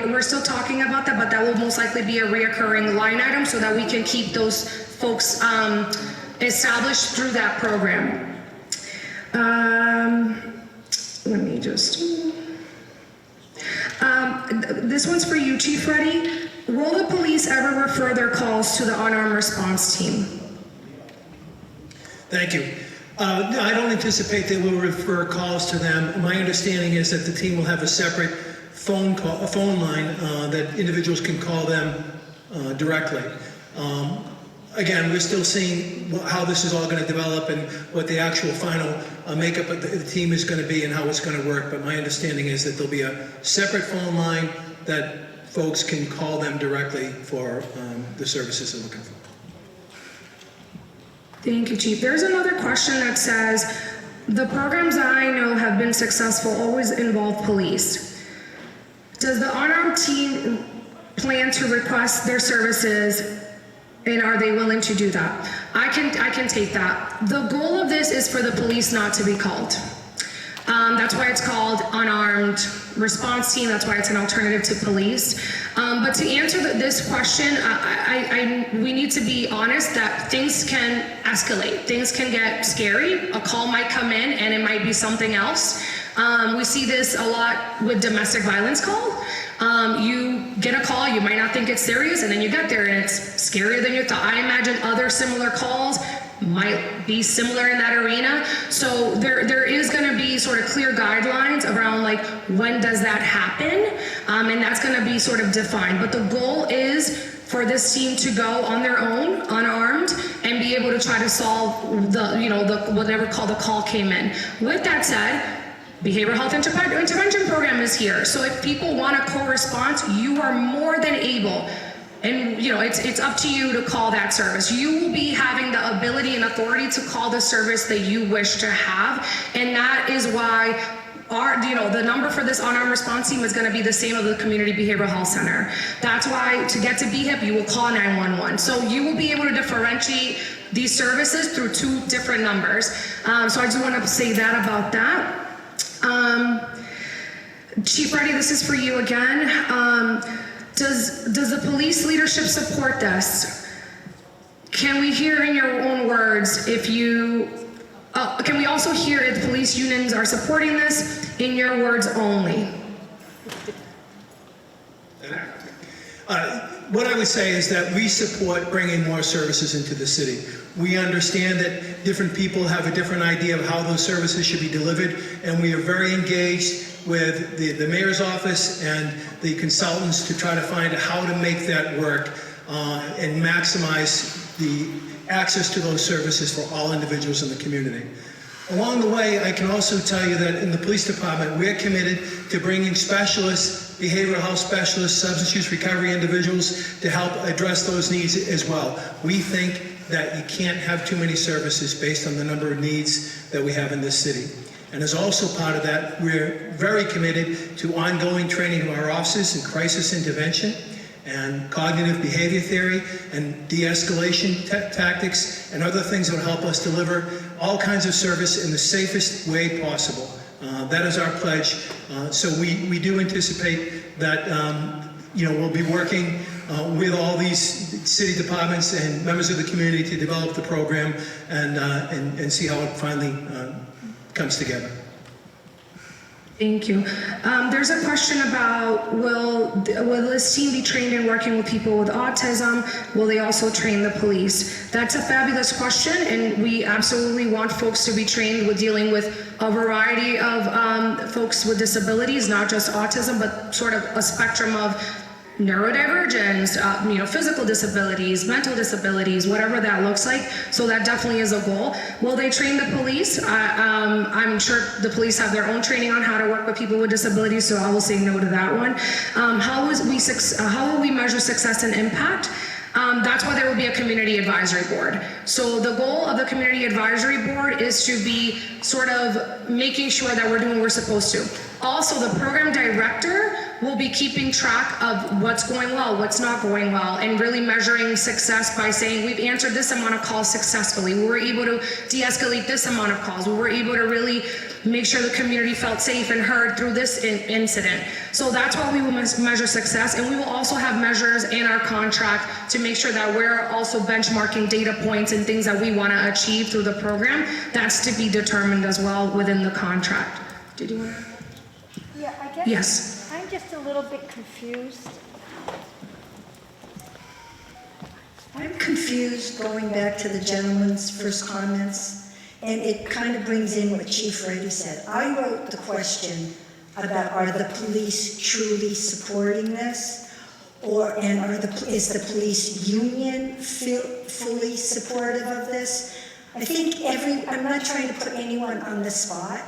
we're still talking about that, but that will most likely be a reoccurring line item so that we can keep those folks established through that program. Let me just, this one's for you, Chief Reddy. Will the police ever refer their calls to the unarmed response team? Thank you. No, I don't anticipate they will refer calls to them. My understanding is that the team will have a separate phone line that individuals can call them directly. Again, we're still seeing how this is all going to develop and what the actual final makeup of the team is going to be and how it's going to work. But my understanding is that there'll be a separate phone line that folks can call them directly for the services they're looking for. Thank you, Chief. There's another question that says, the programs that I know have been successful always involve police. Does the unarmed team plan to request their services, and are they willing to do that? I can take that. The goal of this is for the police not to be called. That's why it's called Unarmed Response Team. That's why it's an alternative to police. But to answer this question, we need to be honest that things can escalate. Things can get scary. A call might come in and it might be something else. We see this a lot with domestic violence calls. You get a call, you might not think it's serious, and then you get there and it's scarier than you thought. I imagine other similar calls might be similar in that arena. So there is going to be sort of clear guidelines around like when does that happen, and that's going to be sort of defined. But the goal is for this team to go on their own, unarmed, and be able to try to solve the whatever call the call came in. With that said, Behavioral Health Intervention Program is here. So if people want a co-response, you are more than able. And it's up to you to call that service. You will be having the ability and authority to call the service that you wish to have, and that is why the number for this unarmed response team is going to be the same as the Community Behavioral Health Center. That's why to get to BHIP, you will call 911. So you will be able to differentiate these services through two different numbers. So I just want to say that about that. Chief Reddy, this is for you again. Does the police leadership support this? Can we hear in your own words if you, can we also hear if the police unions are supporting this in your words only? What I would say is that we support bringing more services into the city. We understand that different people have a different idea of how those services should be delivered, and we are very engaged with the mayor's office and the consultants to try to find out how to make that work and maximize the access to those services for all individuals in the community. Along the way, I can also tell you that in the police department, we're committed to bringing specialists, behavioral health specialists, substance use recovery individuals to help address those needs as well. We think that you can't have too many services based on the number of needs that we have in this city. And as also part of that, we're very committed to ongoing training of our officers in crisis intervention and cognitive behavior theory and de-escalation tactics and other things that will help us deliver all kinds of service in the safest way possible. That is our pledge. So we do anticipate that we'll be working with all these city departments and members of the community to develop the program and see how it finally comes together. Thank you. There's a question about will this team be trained in working with people with autism? Will they also train the police? That's a fabulous question, and we absolutely want folks to be trained with dealing with a variety of folks with disabilities, not just autism, but sort of a spectrum of neurodivergence, physical disabilities, mental disabilities, whatever that looks like. So that definitely is a goal. Will they train the police? I'm sure the police have their own training on how to work with people with disabilities, so I will say no to that one. How will we measure success and impact? That's why there will be a community advisory board. So the goal of the community advisory board is to be sort of making sure that we're doing what we're supposed to. Also, the program director will be keeping track of what's going well, what's not going well, and really measuring success by saying we've answered this amount of calls successfully. We were able to de-escalate this amount of calls. We were able to really make sure the community felt safe and heard through this incident. So that's why we will measure success, and we will also have measures in our contract to make sure that we're also benchmarking data points and things that we want to achieve through the program. That's to be determined as well within the contract. Did you want to? Yeah, I guess. Yes. I'm just a little bit confused. I'm confused going back to the gentleman's first comments, and it kind of brings in what Chief Reddy said. I wrote the question about are the police truly supporting this, is the police union fully supportive of this? I think I'm not trying to put anyone on the spot,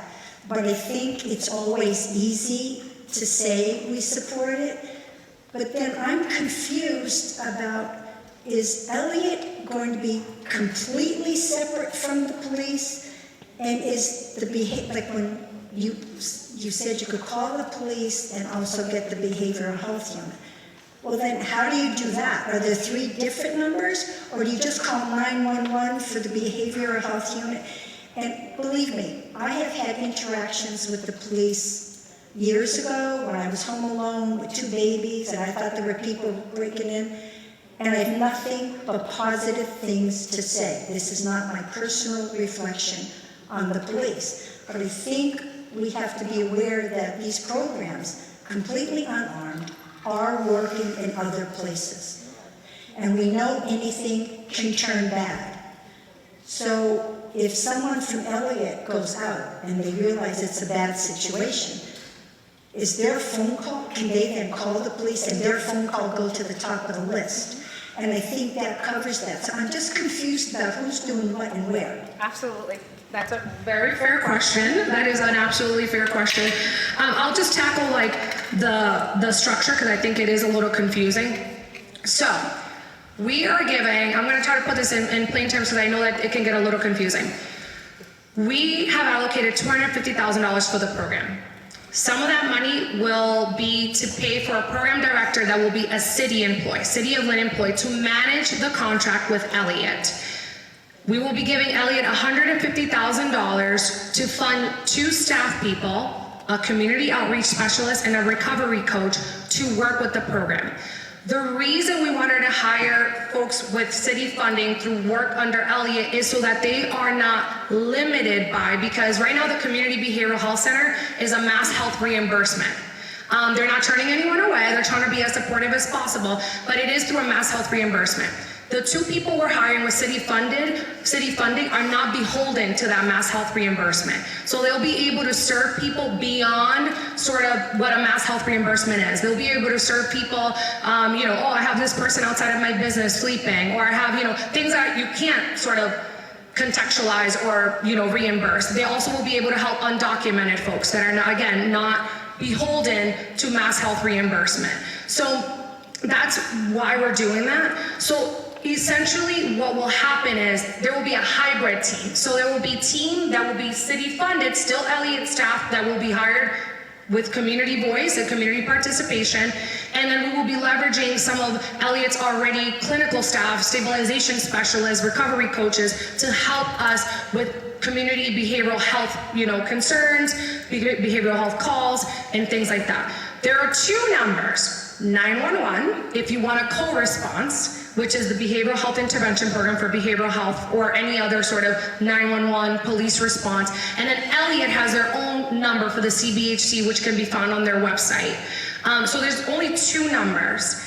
but I think it's always easy to say we support it. But then I'm confused about, is Eliot going to be completely separate from the police? And is the behavior, like when you said you could call the police and also get the behavioral health unit. Well then, how do you do that? Are there 3 different numbers? Or do you just call 911 for the behavioral health unit? And believe me, I have had interactions with the police years ago when I was home alone with 2 babies and I thought there were people breaking in, and I have nothing but positive things to say. This is not my personal reflection on the police, but I think we have to be aware that these programs, completely unarmed, are working in other places. And we know anything can turn bad. So if someone from Eliot goes out and they realize it's a bad situation, is their phone call, can they then call the police and their phone call go to the top of the list? And I think that covers that. So I'm just confused about who's doing what and where. Absolutely. That's a very fair question. That is an absolutely fair question. I'll just tackle like the structure because I think it is a little confusing. So we are giving, I'm going to try to put this in plain terms because I know that it can get a little confusing. We have allocated $250,000 for the program. Some of that money will be to pay for a program director that will be a city employee, City of Lynn employee, to manage the contract with Eliot. We will be giving Eliot $150,000 to fund 2 staff people, a community outreach specialist and a recovery coach to work with the program. The reason we wanted to hire folks with city funding through work under Eliot is so that they are not limited by, because right now the Community Behavioral Health Center is a mass health reimbursement. They're not turning anyone away, they're trying to be as supportive as possible, but it is through a mass health reimbursement. The 2 people we're hiring with city funding are not beholden to that mass health reimbursement. So they'll be able to serve people beyond sort of what a mass health reimbursement is. They'll be able to serve people, oh, I have this person outside of my business sleeping, or I have, things that you can't sort of contextualize or, reimburse. They also will be able to help undocumented folks that are, not beholden to mass health reimbursement. So that's why we're doing that. So essentially what will happen is there will be a hybrid team. So there will be a team that will be city funded, still Eliot staff that will be hired with community voice and community participation. And then we will be leveraging some of Eliot's already clinical staff, stabilization specialists, recovery coaches to help us with community behavioral health, concerns, behavioral health calls, and things like that. There are 2 numbers 911 if you want a co-response, which is the behavioral health intervention program for behavioral health or any other sort of 911 police response. And then Eliot has their own number for the CBHC, which can be found on their website. So there's only 2 numbers.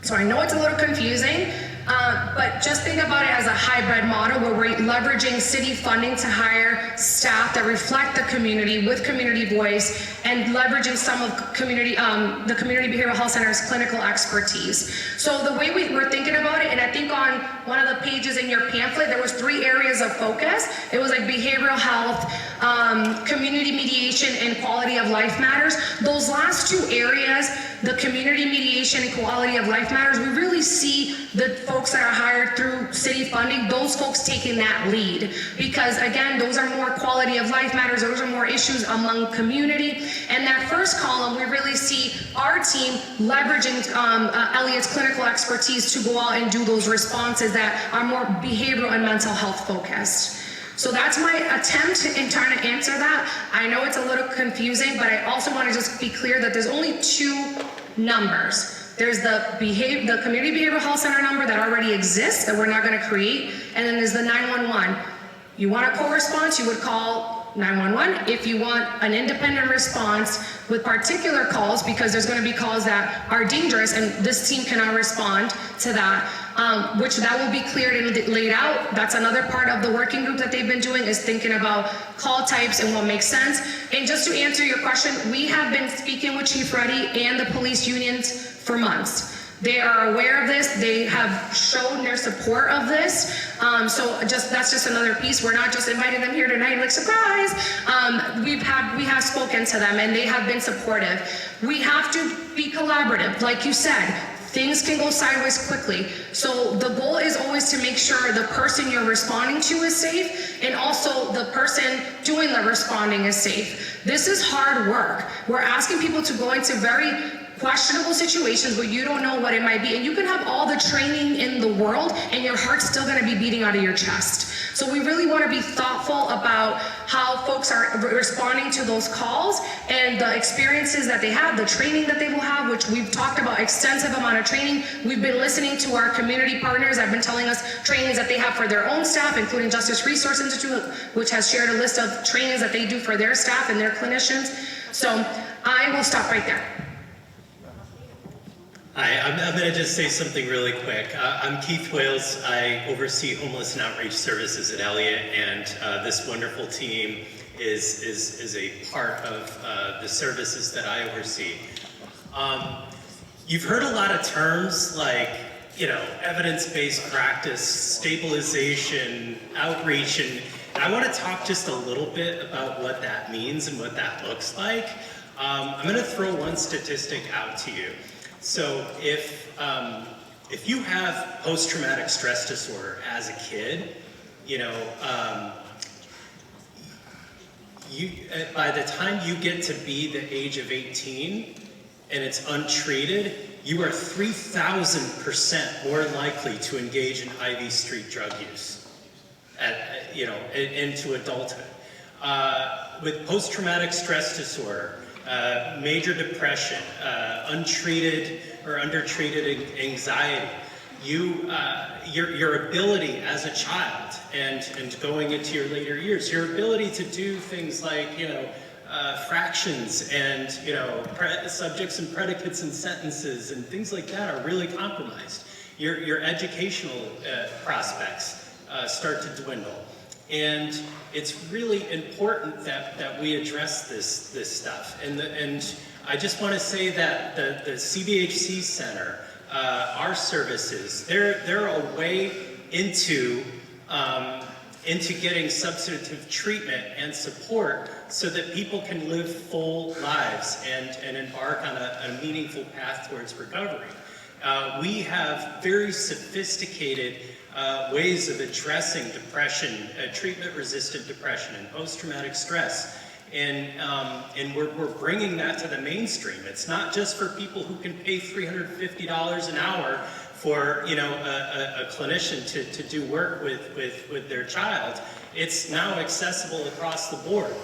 So I know it's a little confusing, but just think about it as a hybrid model where we're leveraging city funding to hire staff that reflect the community with community voice and leveraging some of the Community Behavioral Health Center's clinical expertise. So the way we're thinking about it, and I think on one of the pages in your pamphlet, there was 3 areas of focus. It was like behavioral health, community mediation, and quality of life matters. Those last 2 areas, the community mediation and quality of life matters, we really see the folks that are hired through city funding, those folks taking that lead. Because again, those are more quality of life matters, those are more issues among community. And that first column, we really see our team leveraging Eliot's clinical expertise to go out and do those responses that are more behavioral and mental health focused. So that's my attempt in trying to answer that. I know it's a little confusing, but I also want to just be clear that there's only 2 numbers. There's the Community Behavioral Health Center number that already exists that we're not going to create, and then there's the 911. You want a co-response, you would call 911. If you want an independent response with particular calls, because there's going to be calls that are dangerous and this team cannot respond to that, which that will be cleared and laid out. That's another part of the working group that they've been doing, is thinking about call types and what makes sense. And just to answer your question, we have been speaking with Chief Reddy and the police unions for months. They are aware of this. They have shown their support of this. So that's just another piece. We're not just inviting them here tonight like surprise. We have spoken to them and they have been supportive. We have to be collaborative, like you said. Things can go sideways quickly. So the goal is always to make sure the person you're responding to is safe and also the person doing the responding is safe. This is hard work. We're asking people to go into very questionable situations where you don't know what it might be, and you can have all the training in the world and your heart's still going to be beating out of your chest. So we really want to be thoughtful about how folks are responding to those calls and the experiences that they have, the training that they will have, which we've talked about, extensive amount of training. We've been listening to our community partners. I've been telling us trainings that they have for their own staff, including Justice Resource Institute, which has shared a list of trainings that they do for their staff and their clinicians. So I will stop right there. Hi, I'm going to just say something really quick. I'm Keith Wales. I oversee homeless and outreach services at Eliot, and this wonderful team is a part of the services that I oversee. You've heard a lot of terms like, evidence-based practice, stabilization, outreach, and I want to talk just a little bit about what that means and what that looks like. I'm going to throw one statistic out to you. So if you have post-traumatic stress disorder as a kid, by the time you get to be the age of 18 and it's untreated, you are 3,000% more likely to engage in IV street drug use into adulthood. With post-traumatic stress disorder, major depression, untreated or undertreated anxiety, your ability as a child and going into your later years, your ability to do things like fractions and subjects and predicates and sentences and things like that are really compromised. Your educational prospects start to dwindle. And it's really important that we address this stuff. And I just want to say that the CBHC Center, our services, they're a way into getting substantive treatment and support so that people can live full lives and embark on a meaningful path towards recovery. We have very sophisticated ways of addressing depression, treatment-resistant depression and post-traumatic stress. And we're bringing that to the mainstream. It's not just for people who can pay $350 an hour for a clinician to do work with their child. It's now accessible across the board.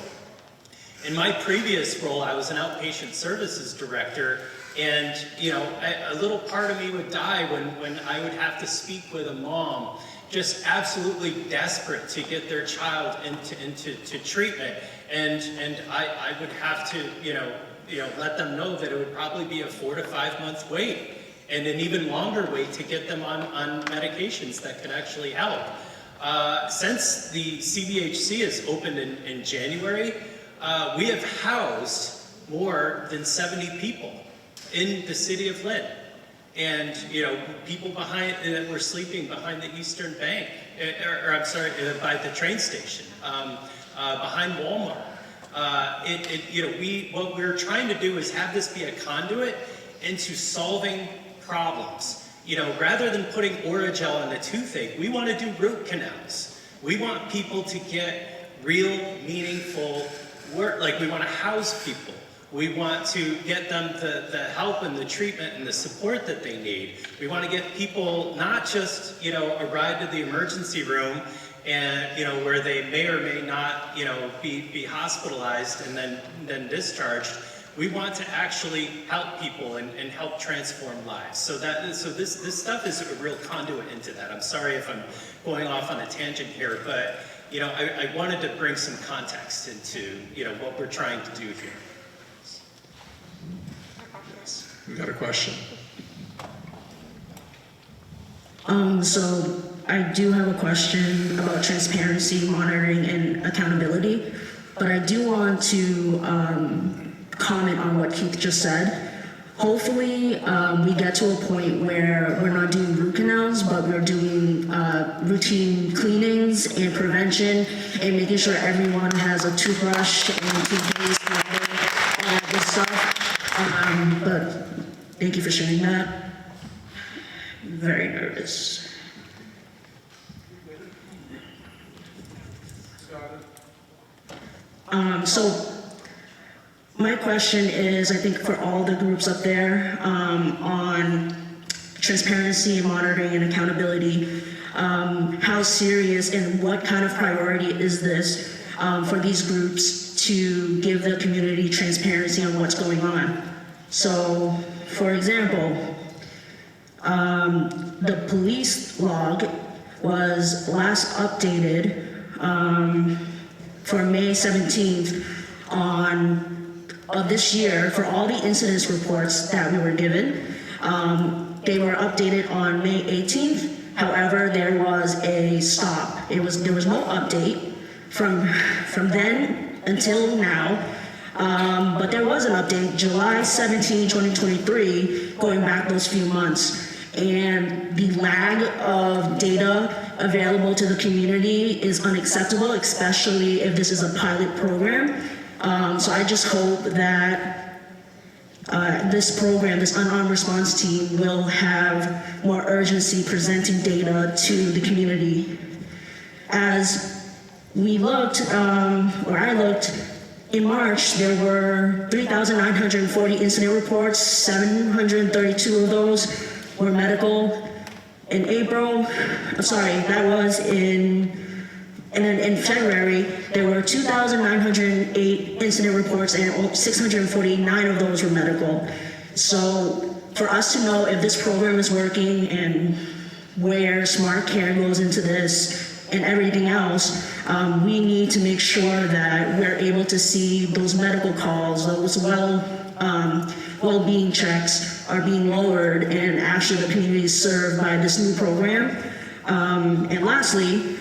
In my previous role, I was an outpatient services director, And, you know, a little part of me would die when I would have to speak with a mom just absolutely desperate to get their child into treatment. And I would have to, you know, let them know that it would probably be a 4 to 5 month wait and an even longer wait to get them on medications that could actually help. Since the CBHC is opened in January, we have housed more than 70 people in the City of Lynn. And, you know, people that were sleeping behind the Eastern Bank, by the train station, behind Walmart. You know, what we're trying to do is have this be a conduit into solving problems. You know, rather than putting Orajel in a toothache, we want to do root canals. We want people to get real, meaningful work. Like, we want to house people. We want to get them the help and the treatment and the support that they need. We want to get people not just, you know, a ride to the emergency room and, you know, where they may or may not, you know, be hospitalized and then discharged. We want to actually help people and help transform lives. So this stuff is a real conduit into that. I'm sorry if I'm going off on a tangent here, but, you know, I wanted to bring some context into, you know, what we're trying to do here. We got a question. So I do have a question about transparency, monitoring, and accountability, but I do want to comment on what Keith just said. Hopefully, we get to a point where we're not doing root canals, but we're doing routine cleanings and prevention and making sure everyone has a toothbrush and toothpaste and all that good stuff. But thank you for sharing that. Very nervous. So my question is, I think for all the groups up there, on transparency and monitoring and accountability, how serious and what kind of priority is this for these groups to give the community transparency on what's going on? So, for example, the police log was last updated for May 17th of this year for all the incidents reports that we were given. They were updated on May 18th. However, there was a stop. There was no update from then until now. But there was an update, July 17, 2023, going back those few months. And the lag of data available to the community is unacceptable, especially if this is a pilot program. So I just hope that this program, this unarmed response team, will have more urgency presenting data to the community. As we looked, or I looked, in March, there were 3,940 incident reports, 732 of those were medical. In April, that was and then in February, there were 2,908 incident reports and 649 of those were medical. So for us to know if this program is working and where smart care goes into this and everything else, we need to make sure that we're able to see those medical calls, those well-being checks are being lowered and actually the community is served by this new program. And lastly,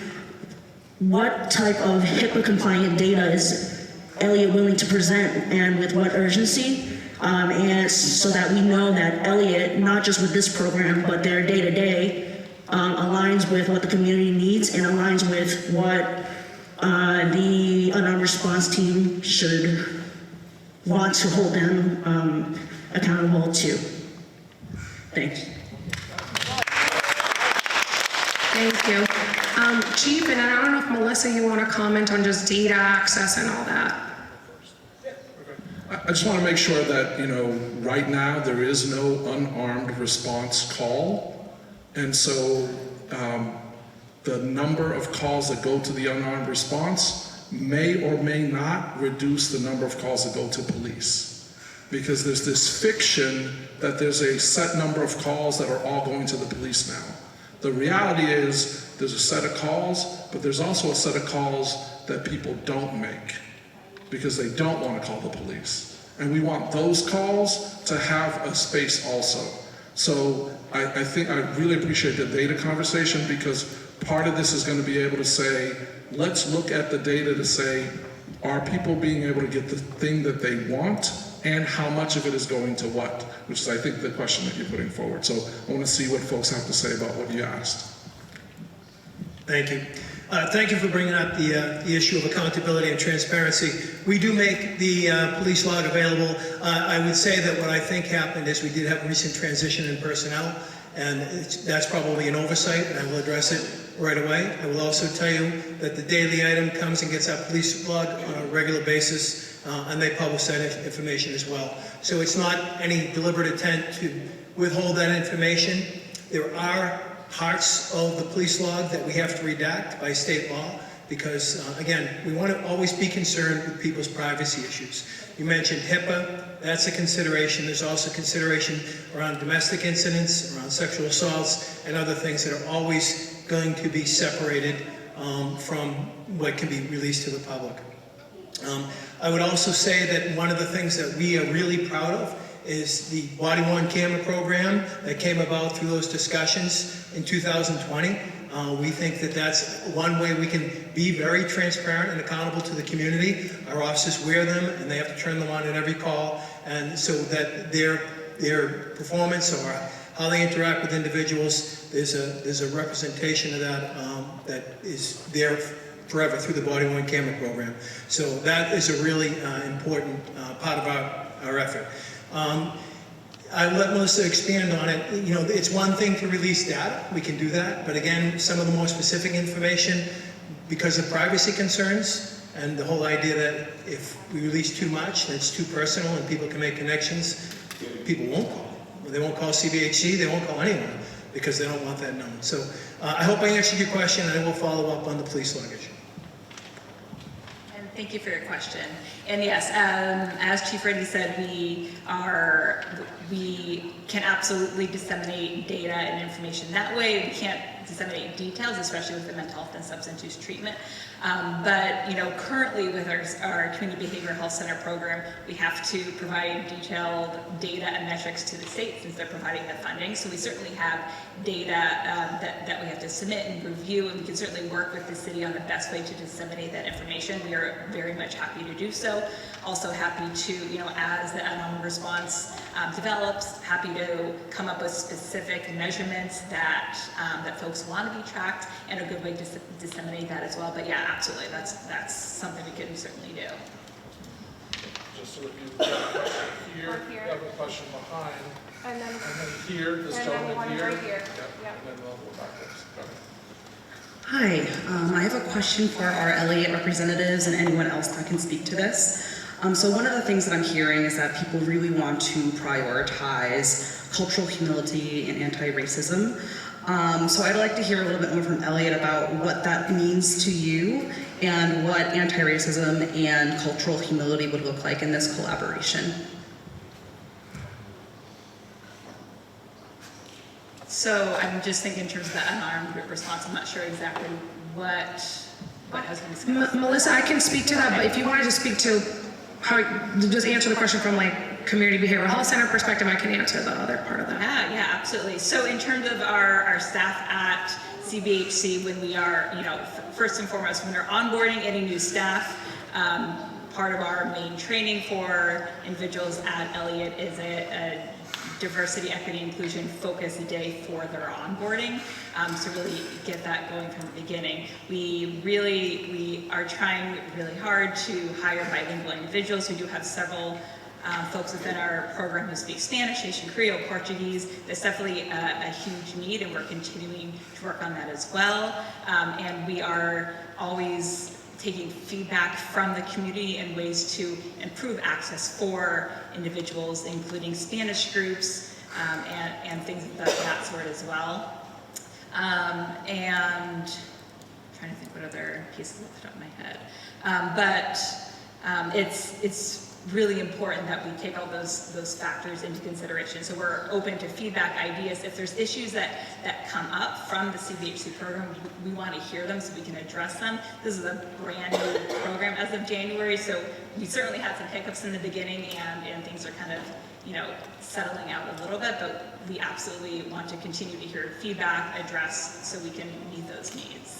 what type of HIPAA compliant data is Eliot willing to present and with what urgency? And so that we know that Eliot, not just with this program, but their day-to-day, aligns with what the community needs and aligns with what the unarmed response team should want to hold them accountable to. Thanks. Thank you. Chief, and I don't know if Melissa, you want to comment on just data access and all that. I just want to make sure that, you know, right now there is no unarmed response call. And so the number of calls that go to the unarmed response may or may not reduce the number of calls that go to police. because there's this fiction that there's a set number of calls that are all going to the police now. The reality is there's a set of calls, but there's also a set of calls that people don't make because they don't want to call the police. And we want those calls to have a space also. So I think I really appreciate the data conversation, because part of this is going to be able to say, let's look at the data to say, are people being able to get the thing that they want, and how much of it is going to what, which is, I think, the question that you're putting forward. So I want to see what folks have to say about what you asked. Thank you. Thank you for bringing up the issue of accountability and transparency. We do make the police log available. I would say that what I think happened is we did have a recent transition in personnel, and that's probably an oversight, and I will address it right away. I will also tell you that the daily item comes and gets our police log on a regular basis, and they publish that information as well. So it's not any deliberate intent to withhold that information. There are parts of the police log that we have to redact by state law because, again, we want to always be concerned with people's privacy issues. You mentioned HIPAA, that's a consideration. There's also consideration around domestic incidents, around sexual assaults, and other things that are always going to be separated from what can be released to the public. I would also say that one of the things that we are really proud of is the body-worn camera program that came about through those discussions in 2020. We think that that's one way we can be very transparent and accountable to the community. Our officers wear them and they have to turn them on at every call, and so that their performance or how they interact with individuals, there's a representation of that that is there forever through the body-worn camera program. So that is a really important part of our effort. I'll let Melissa expand on it. You know, it's one thing to release data, we can do that, but again, some of the more specific information, because of privacy concerns and the whole idea that if we release too much, that's too personal and people can make connections, people won't call. They won't call CBHC, they won't call anyone because they don't want that known. So I hope I answered your question, and I will follow up on the police log issue. Thank you for your question. And yes, as Chief Reddy said, we can absolutely disseminate data and information that way. We can't disseminate details, especially with the mental health and substance use treatment. But you know, currently with our Community Behavioral Health Center program, we have to provide detailed data and metrics to the state since they're providing the funding. So we certainly have data that we have to submit and review, and we can certainly work with the city on the best way to disseminate that information. We are very much happy to do so. Also happy to, you know, as the unarmed response develops, happy to come up with specific measurements that folks want to be tracked, and a good way to disseminate that as well. But yeah, absolutely, that's something we can certainly do. Just to review, here, we have a question behind, And then here, this and then gentleman one here. right here. Yep. And then we'll go backwards. Go ahead. Hi, I have a question for our Eliot representatives and anyone else that can speak to this. So one of the things that I'm hearing is that people really want to prioritize cultural humility and anti-racism. So I'd like to hear a little bit more from Eliot about what that means to you and what anti-racism and cultural humility would look like in this collaboration. So I'm just thinking in terms of the unarmed response, I'm not sure exactly what has been discussed. Melissa, I can speak to that, but if you wanted to speak to how, just answer the question from like Community Behavioral Health Center perspective, I can answer the other part of that. Yeah, absolutely. So in terms of our staff at CBHC, when we are, you know, first and foremost, when we're onboarding any new staff, part of our main training for individuals at Eliot is a diversity, equity, inclusion focused day for their onboarding. So really get that going from the beginning. We are trying really hard to hire bilingual individuals. We do have several folks within our program who speak Spanish, Haitian Creole, Portuguese. That's definitely a huge need, and we're continuing to work on that as well. And we are always taking feedback from the community and ways to improve access for individuals, including Spanish groups and things of that sort as well. And I'm trying to think what other pieces off the top of my head. But it's really important that we take all those factors into consideration. So we're open to feedback, ideas. If there's issues that come up from the CBHC program, we want to hear them so we can address them. This is a brand new program as of January, so we certainly had some hiccups in the beginning, and things are kind of, you know, settling out a little bit, but we absolutely want to continue to hear feedback, address, so we can meet those needs.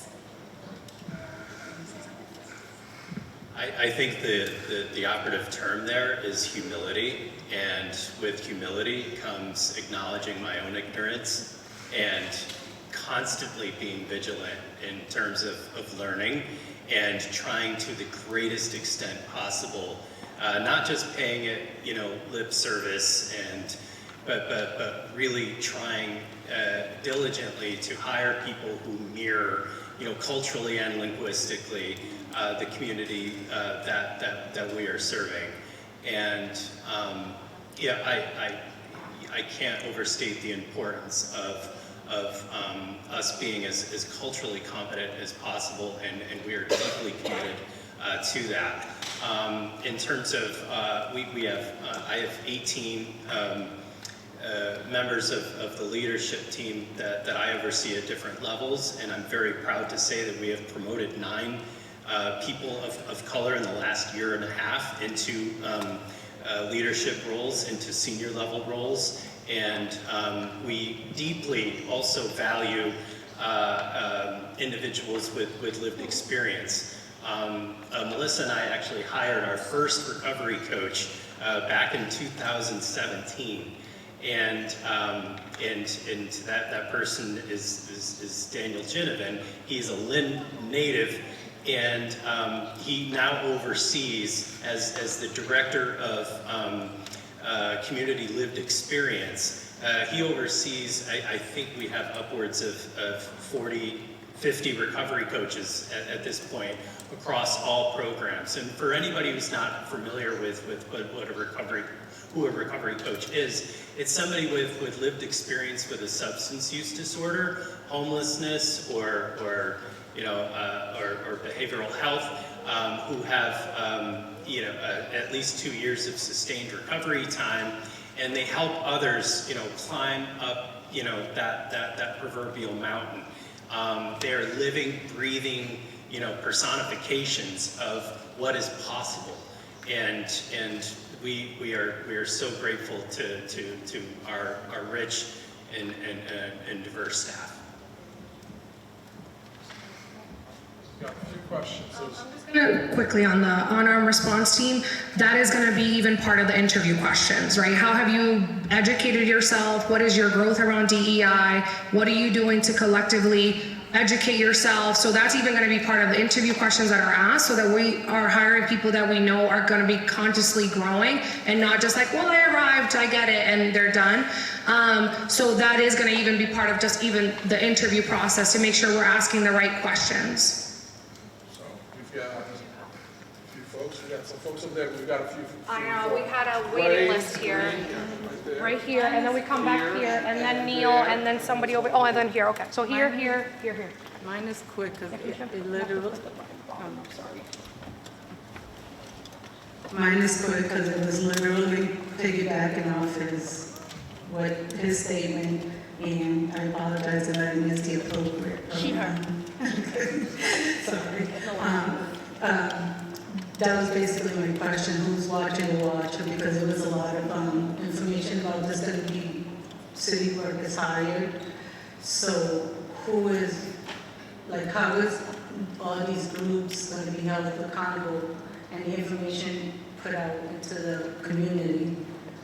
I think the operative term there is humility, and with humility comes acknowledging my own ignorance and constantly being vigilant in terms of learning and trying to the greatest extent possible, not just paying it, you know, lip service, but really trying diligently to hire people who mirror, you know, culturally and linguistically the community that we are serving. And yeah, I can't overstate the importance of us being as culturally competent as possible, and we are deeply committed to that. In terms of, I have 18 members of the leadership team that I oversee at different levels, and I'm very proud to say that we have promoted 9 people of color in the last year and a half into leadership roles, into senior level roles, and we deeply also value individuals with lived experience. Melissa and I actually hired our first recovery coach back in 2017, and that person is Daniel Ginnivan. He's a Lynn native, and he now oversees, as the director of community lived experience, he oversees, I think we have upwards of 40, 50 recovery coaches at this point across all programs. And for anybody who's not familiar with who a recovery coach is, it's somebody with lived experience with a substance use disorder, homelessness, or behavioral health, who have at least 2 years of sustained recovery time, and they help others, climb up, that proverbial mountain. They are living, breathing, personifications of what is possible, and we are so grateful to our rich and diverse staff. Got a few questions. I'm just gonna quickly on the Unarmed response team, that is gonna be even part of the interview questions, right? How have you educated yourself? What is your growth around DEI? What are you doing to collectively educate yourself? So that's even gonna be part of the interview questions that are asked, so that we are hiring people that we know are gonna be consciously growing and not just like, well, I arrived, I get it, and they're done. So that is gonna even be part of just even the interview process to make sure we're asking the right questions. We've got a few folks. We got some folks up there. We've got a few. I know, we had a waiting list here. Right here, and then we come back here, and then Neil, and then somebody over, oh, and then here, okay. So here. Mine is quick, because it literally, sorry. Mine is quick, because it was literally piggybacking off his statement, and I apologize if I missed the appropriate. Sorry. That was basically my question, who's watching the watcher, because it was a lot of information about this going to be city workers hired. So who is, how is all these groups going to be held accountable and the information put out into the community?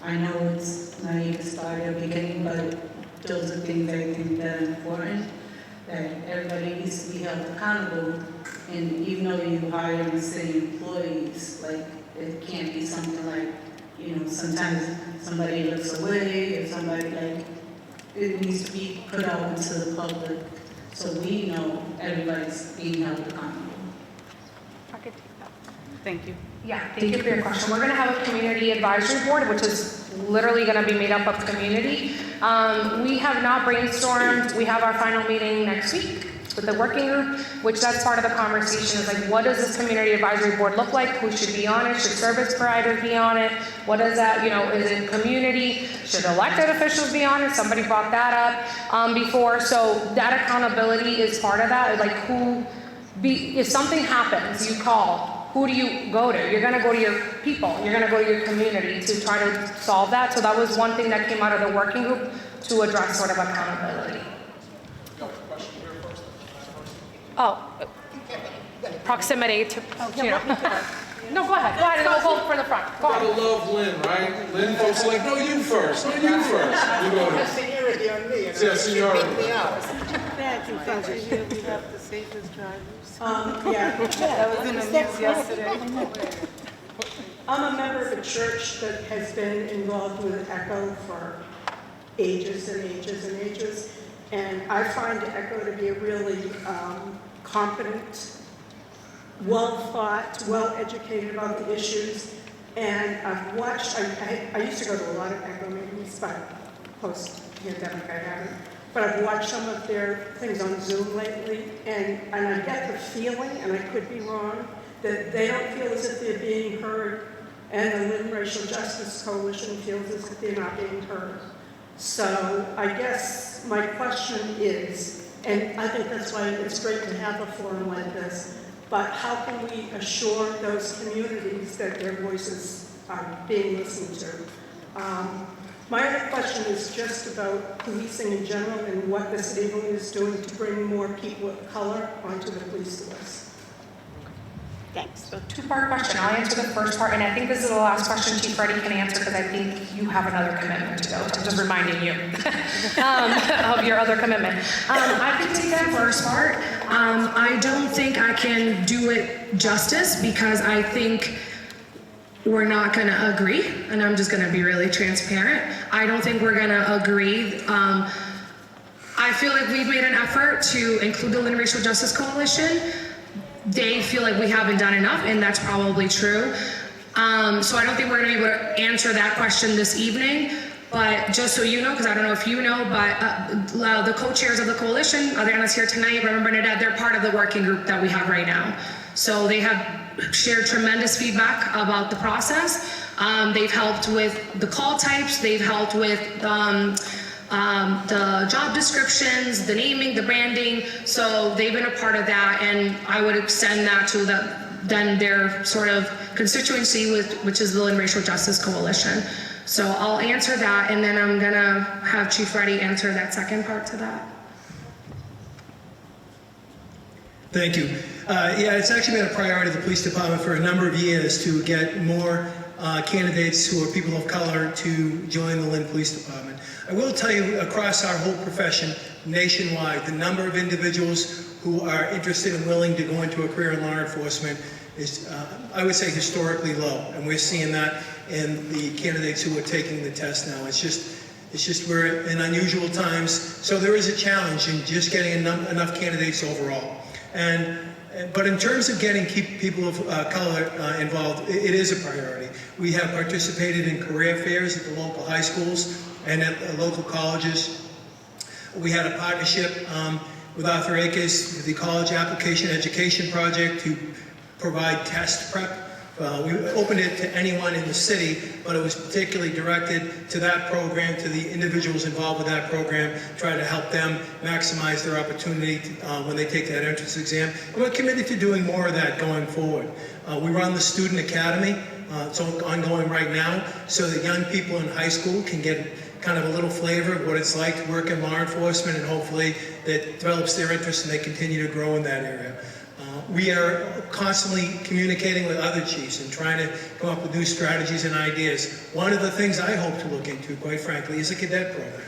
I know it's not even started beginning, but those are things I think that are important, that everybody needs to be held accountable. And even though you hire city employees, it can't be something like, sometimes somebody looks away, or somebody it needs to be put out into the public, so we know everybody's being held accountable. I could take that. Thank you. Yeah, thank you for your question. We're gonna have a community advisory board, which is literally gonna be made up of community. We have not brainstormed. We have our final meeting next week. with the working group, which that's part of the conversation is like, what does this community advisory board look like? Who should be on it? Should service providers be on it? What is that, you know, is it community? Should elected officials be on it? Somebody brought that up before. So that accountability is part of that. Like if something happens, you call, who do you go to? You're gonna go to your people. You're gonna go to your community to try to solve that. So that was one thing that came out of the working group to address sort of accountability. Oh, proximity to, you know. No, go ahead, and we'll go for the front. Go You on. gotta love Lynn, right? Lynn folks are like, no, you first. No, you first. You go to. Seniority on me. Yeah, seniority. Beat me out. Because we have the safest drivers. That was in the news yesterday. I'm a member of a church that has been involved with ECHO for ages and ages and ages. And I find ECHO to be a really competent, well-thought, well-educated about the issues. And I've watched, I used to go to a lot of ECHO meetings, but post-pandemic I haven't. But I've watched some of their things on Zoom lately, and I get the feeling, and I could be wrong, that they don't feel as if they're being heard, and the Lynn Racial Justice Coalition feels as if they're not being heard. So I guess my question is, and I think that's why it's great to have a forum like this, but how can we assure those communities that their voices are being listened to? My other question is just about policing in general and what the City of Lynn is doing to bring more people of color onto the police force. Thanks. So two-part question. I'll answer the first part, and I think this is the last question Chief Reddy can answer because I think you have another commitment to go. I'm just reminding you of your other commitment. I can take that first part. I don't think I can do it justice because I think we're not going to agree, and I'm just going to be really transparent. I don't think we're going to agree. I feel like we've made an effort to include the Lynn Racial Justice Coalition. They feel like we haven't done enough, and that's probably true. So I don't think we're going to be able to answer that question this evening. But just so you know, because I don't know if you know, but the co-chairs of the coalition, Adriana's here tonight, remember Bernadette, they're part of the working group that we have right now. So they have shared tremendous feedback about the process. They've helped with the call types, they've helped with the job descriptions, the naming, the branding. So they've been a part of that, and I would extend that to then their sort of constituency, which is the Lynn Racial Justice Coalition. So I'll answer that, and then I'm gonna have Chief Reddy answer that second part to that. Thank you. Yeah, it's actually been a priority of the police department for a number of years to get more candidates who are people of color to join the Lynn Police Department. I will tell you, across our whole profession, nationwide, the number of individuals who are interested and willing to go into a career in law enforcement is, I would say, historically low. And we're seeing that in the candidates who are taking the test now. It's just we're in unusual times. So there is a challenge in just getting enough candidates overall. But in terms of getting people of color involved, it is a priority. We have participated in career fairs at the local high schools and at local colleges. We had a partnership with Arthur Akers, the College Application Education Project, to provide test prep. We opened it to anyone in the city, but it was particularly directed to that program, to the individuals involved with that program, try to help them maximize their opportunity when they take that entrance exam. And we're committed to doing more of that going forward. We run the Student Academy. It's ongoing right now, so that young people in high school can get kind of a little flavor of what it's like to work in law enforcement, and hopefully that develops their interest and they continue to grow in that area. We are constantly communicating with other chiefs and trying to come up with new strategies and ideas. One of the things I hope to look into, quite frankly, is a cadet program.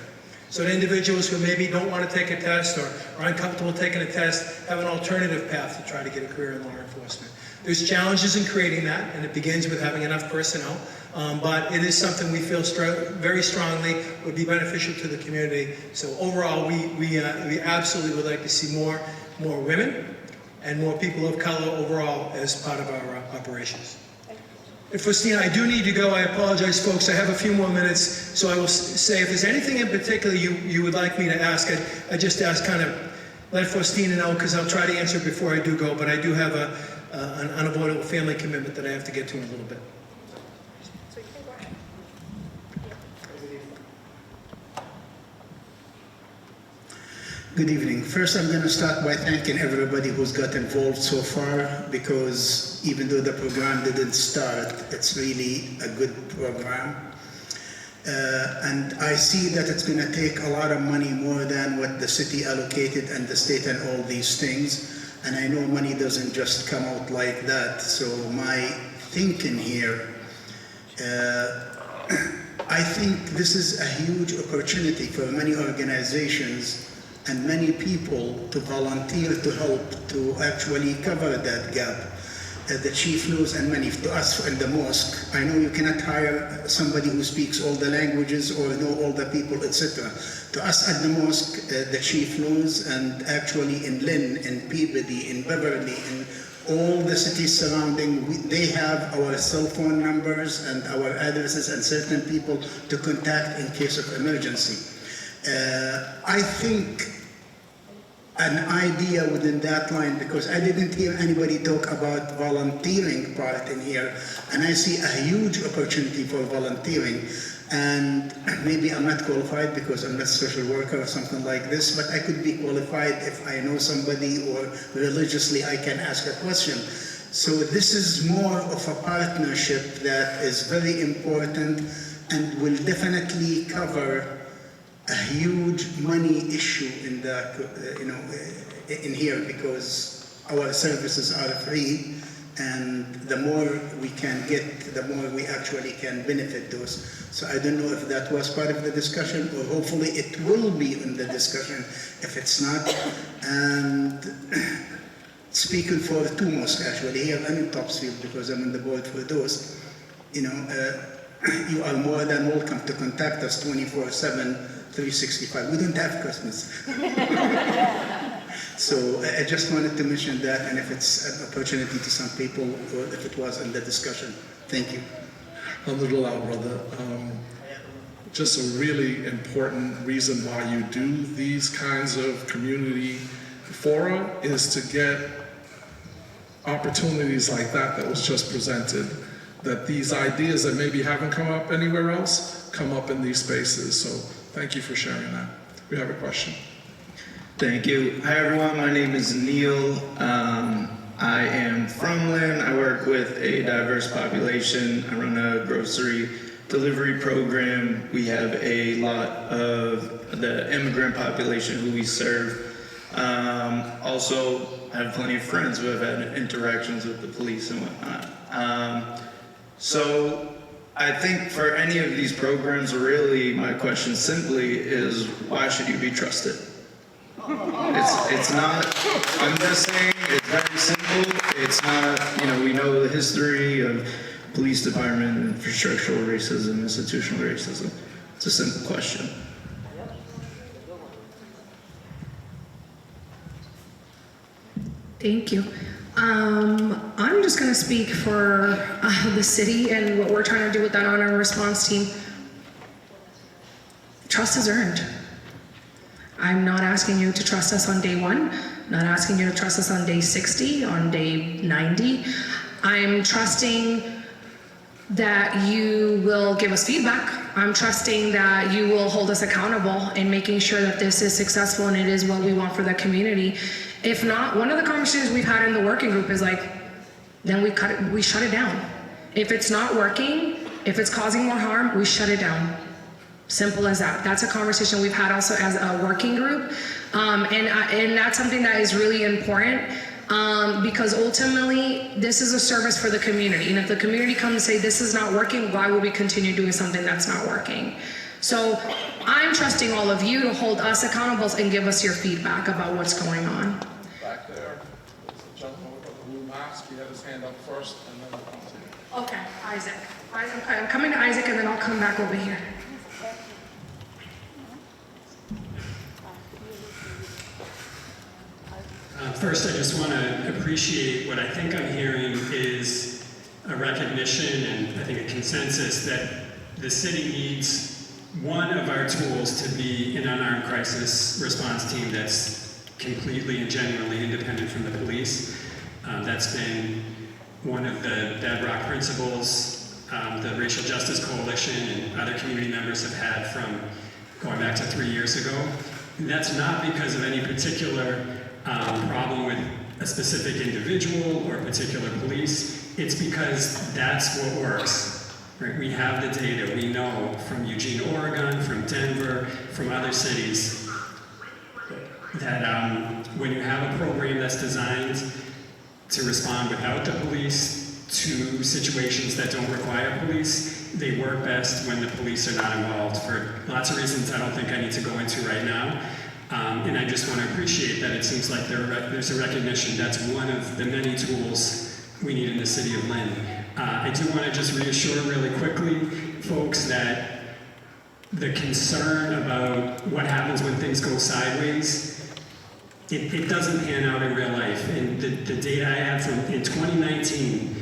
So that individuals who maybe don't want to take a test or are uncomfortable taking a test have an alternative path to try to get a career in law enforcement. There's challenges in creating that, and it begins with having enough personnel. But it is something we feel very strongly would be beneficial to the community. So overall, we absolutely would like to see more women and more people of color overall as part of our operations. And Faustina, I do need to go. I apologize, folks. I have a few more minutes, so I will say if there's anything in particular you would like me to ask, I just ask kind of let Faustina know, because I'll try to answer before I do go, but I do have an unavoidable family commitment that I have to get to in a little bit. Good evening. First, I'm going to start by thanking everybody who's got involved so far, because even though the program didn't start, it's really a good program. And I see that it's going to take a lot of money, more than what the city allocated and the state and all these things. And I know money doesn't just come out like that. So my thinking here, I think this is a huge opportunity for many organizations and many people to volunteer to help to actually cover that gap. The chief knows, and many to us in the mosque, I know you cannot hire somebody who speaks all the languages or know all the people, etc. To us at the mosque, the chief knows, and actually in Lynn, in Peabody, in Beverly, in all the cities surrounding, they have our cell phone numbers and our addresses and certain people to contact in case of emergency. I think an idea within that line, because I didn't hear anybody talk about volunteering part in here, and I see a huge opportunity for volunteering. And maybe I'm not qualified because I'm not a social worker or something like this, but I could be qualified if I know somebody or religiously I can ask a question. So this is more of a partnership that is very important and will definitely cover a huge money issue in the, in here, because our services are free, and the more we can get, the more we actually can benefit those. So I don't know if that was part of the discussion, or hopefully it will be in the discussion if it's not. And speaking for two mosques actually, here I'm in Topsfield because I'm on the board for those, you are more than welcome to contact us 24/7, 365. We don't have Christmas. So I just wanted to mention that, and if it's an opportunity to some people, or if it was in the discussion. Thank you. Alhamdulillah, brother. Just a really important reason why you do these kinds of community fora is to get opportunities like that was just presented, that these ideas that maybe haven't come up anywhere else come up in these spaces. So thank you for sharing that. We have a question. Thank you. Hi everyone, my name is Neil. I am from Lynn. I work with a diverse population. I run a grocery delivery program. We have a lot of the immigrant population who we serve. Also, I have plenty of friends who have had interactions with the police and whatnot. So I think for any of these programs, really my question simply is, why should you be trusted? It's not, I'm just saying, it's very simple. It's not, we know the history of police department and infrastructural racism, institutional racism. It's a simple question. Thank you. I'm just going to speak for the city and what we're trying to do with that on our response team. Trust is earned. I'm not asking you to trust us on day 1, not asking you to trust us on day 60, on day 90. I'm trusting that you will give us feedback. I'm trusting that you will hold us accountable in making sure that this is successful and it is what we want for the community. If not, one of the conversations we've had in the working group is like, then we shut it down. If it's not working, if it's causing more harm, we shut it down. Simple as that. That's a conversation we've had also as a working group. And that's something that is really important because ultimately this is a service for the community. And if the community comes and say this is not working, why would we continue doing something that's not working? So I'm trusting all of you to hold us accountable and give us your feedback about what's going on. Back there, there's a gentleman with a blue mask. He had his hand up first, and then we'll come to you. Okay, Isaac. Okay, I'm coming to Isaac and then I'll come back over here. First, I just want to appreciate what I think I'm hearing is a recognition and I think a consensus that the city needs one of our tools to be an unarmed crisis response team that's completely and genuinely independent from the police. That's been one of the bedrock principles the Racial Justice Coalition and other community members have had from going back to 3 years ago. And that's not because of any particular problem with a specific individual or particular police. It's because that's what works. Right? We have the data. We know from Eugene, Oregon, from Denver, from other cities, that when you have a program that's designed to respond without the police to situations that don't require police, they work best when the police are not involved for lots of reasons I don't think I need to go into right now. And I just want to appreciate that it seems like there's a recognition that's one of the many tools we need in the City of Lynn. I do want to just reassure really quickly, folks, that the concern about what happens when things go sideways, it doesn't pan out in real life. And the data I have from in 2019,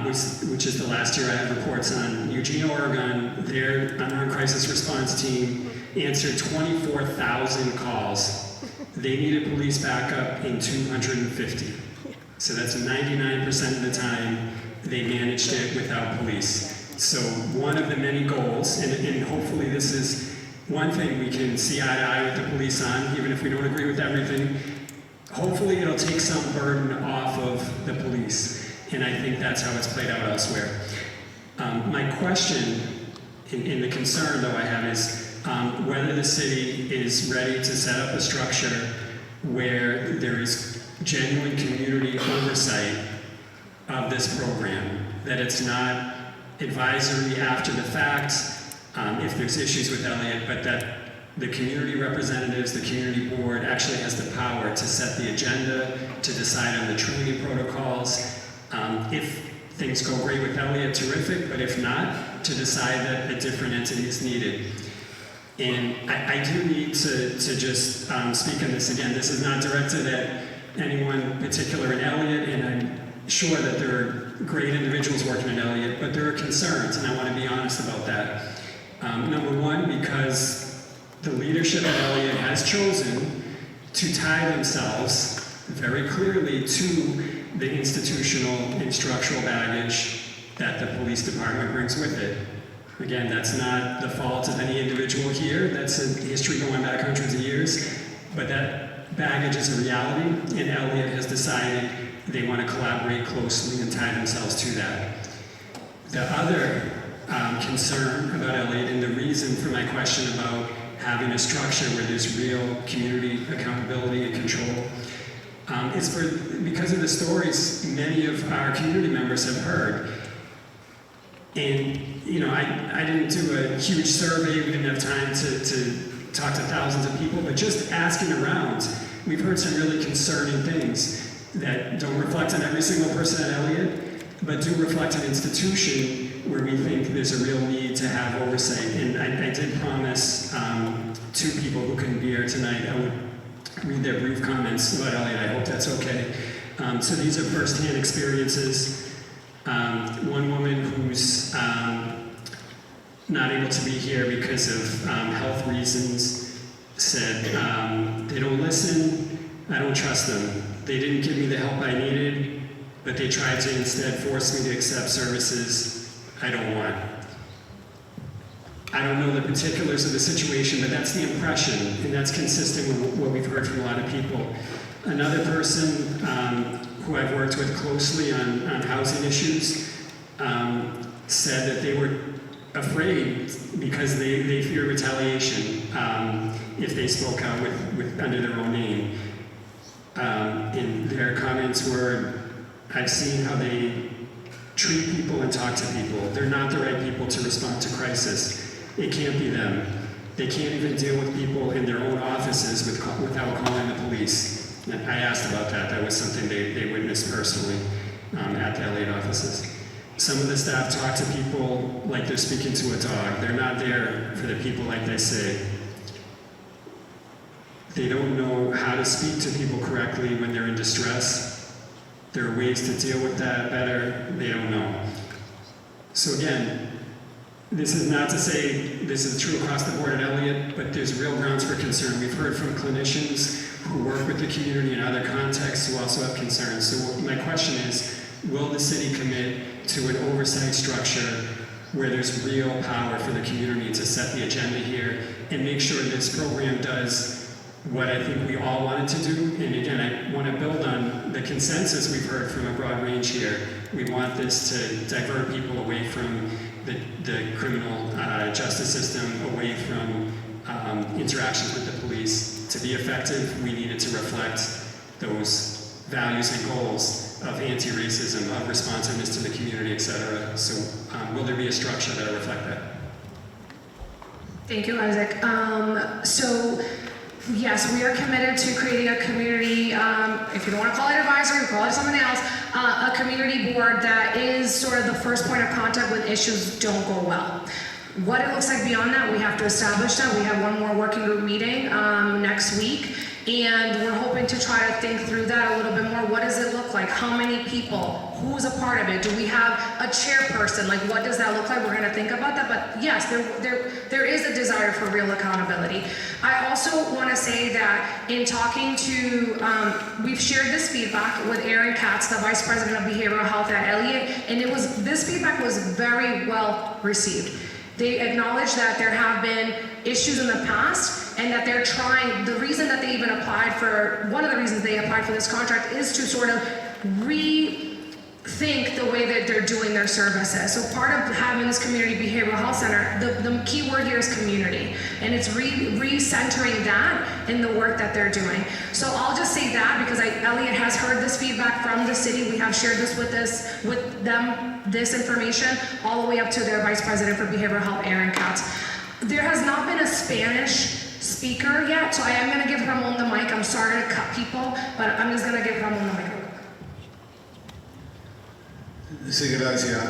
which is the last year I have reports on, Eugene, Oregon, their Unarmed Crisis Response Team answered 24,000 calls. They needed police backup in 250. So that's 99% of the time they managed it without police. So one of the many goals, and hopefully this is one thing we can see eye to eye with the police on, even if we don't agree with everything, hopefully it'll take some burden off of the police. And I think that's how it's played out elsewhere. My question and the concern though I have is whether the city is ready to set up a structure where there is genuine community oversight of this program, that it's not advisory after the fact if there's issues with Eliot, but that the community representatives, the community board actually has the power to set the agenda, to decide on the training protocols. If things go great with Eliot, terrific, but if not, to decide that a different entity is needed. And I do need to just speak on this again. This is not directed at anyone particular in Eliot, and I'm sure that there are great individuals working in Eliot, but there are concerns, and I want to be honest about that. Number one, because the leadership of Eliot has chosen to tie themselves very clearly to the institutional and structural baggage that the police department brings with it. Again, that's not the fault of any individual here. That's a history going back hundreds of years. But that baggage is a reality, and Eliot has decided they want to collaborate closely and tie themselves to that. The other concern about Eliot, and the reason for my question about having a structure where there's real community accountability and control, is because of the stories many of our community members have heard. And, you know, I didn't do a huge survey, we didn't have time to talk to thousands of people, but just asking around, we've heard some really concerning things that don't reflect on every single person at Eliot, but do reflect an institution where we think there's a real need to have oversight. And I did promise two people who couldn't be here tonight, I would read their brief comments about Eliot. I hope that's okay. So these are firsthand experiences. One woman who's not able to be here because of health reasons said, they don't listen, I don't trust them. They didn't give me the help I needed, but they tried to instead force me to accept services I don't want. I don't know the particulars of the situation, but that's the impression, and that's consistent with what we've heard from a lot of people. Another person who I've worked with closely on housing issues said that they were afraid because they fear retaliation if they spoke out with under their own name. And their comments were, I've seen how they treat people and talk to people. They're not the right people to respond to crisis. It can't be them. They can't even deal with people in their own offices without calling the police. And I asked about that. That was something they witnessed personally at the Eliot offices. Some of the staff talk to people like they're speaking to a dog. They're not there for the people like they say. They don't know how to speak to people correctly when they're in distress. There are ways to deal with that better. They don't know. So again, This is not to say this is true across the board at Eliot, but there's real grounds for concern. We've heard from clinicians who work with the community in other contexts who also have concerns. So my question is, will the city commit to an oversight structure where there's real power for the community to set the agenda here and make sure this program does what I think we all want it to do? And again, I want to build on the consensus we've heard from a broad range here. We want this to divert people away from the criminal justice system, away from interactions with the police. To be effective, we need it to reflect those values and goals of anti-racism, of responsiveness to the community, etc. So will there be a structure that will reflect that? Thank you, Isaac. So yes, we are committed to creating a community, if you don't want to call it advisory, call it something else, a community board that is sort of the first point of contact when issues don't go well. What it looks like beyond that, we have to establish that. We have one more working group meeting next week, and we're hoping to try to think through that a little bit more. What does it look like? How many people? Who's a part of it? Do we have a chairperson? Like, what does that look like? We're going to think about that. But yes, there is a desire for real accountability. I also want to say that in talking to, we've shared this feedback with Aaron Katz, the Vice President of Behavioral Health at Eliot, and this feedback was very well received. They acknowledge that there have been issues in the past and that they're trying, the reason that they even applied for, one of the reasons they applied for this contract is to sort of rethink the way that they're doing their services. So part of having this community behavioral health center, the key word here is community, and it's re-centering that in the work that they're doing. So I'll just say that because Eliot has heard this feedback from the city. We have shared this with them, this information, all the way up to their Vice President for Behavioral Health, Aaron Katz. There has not been a Spanish speaker yet, so I am going to give Ramon the mic. I'm sorry to cut people, but I'm just going to give Ramon the mic. Sí, gracias.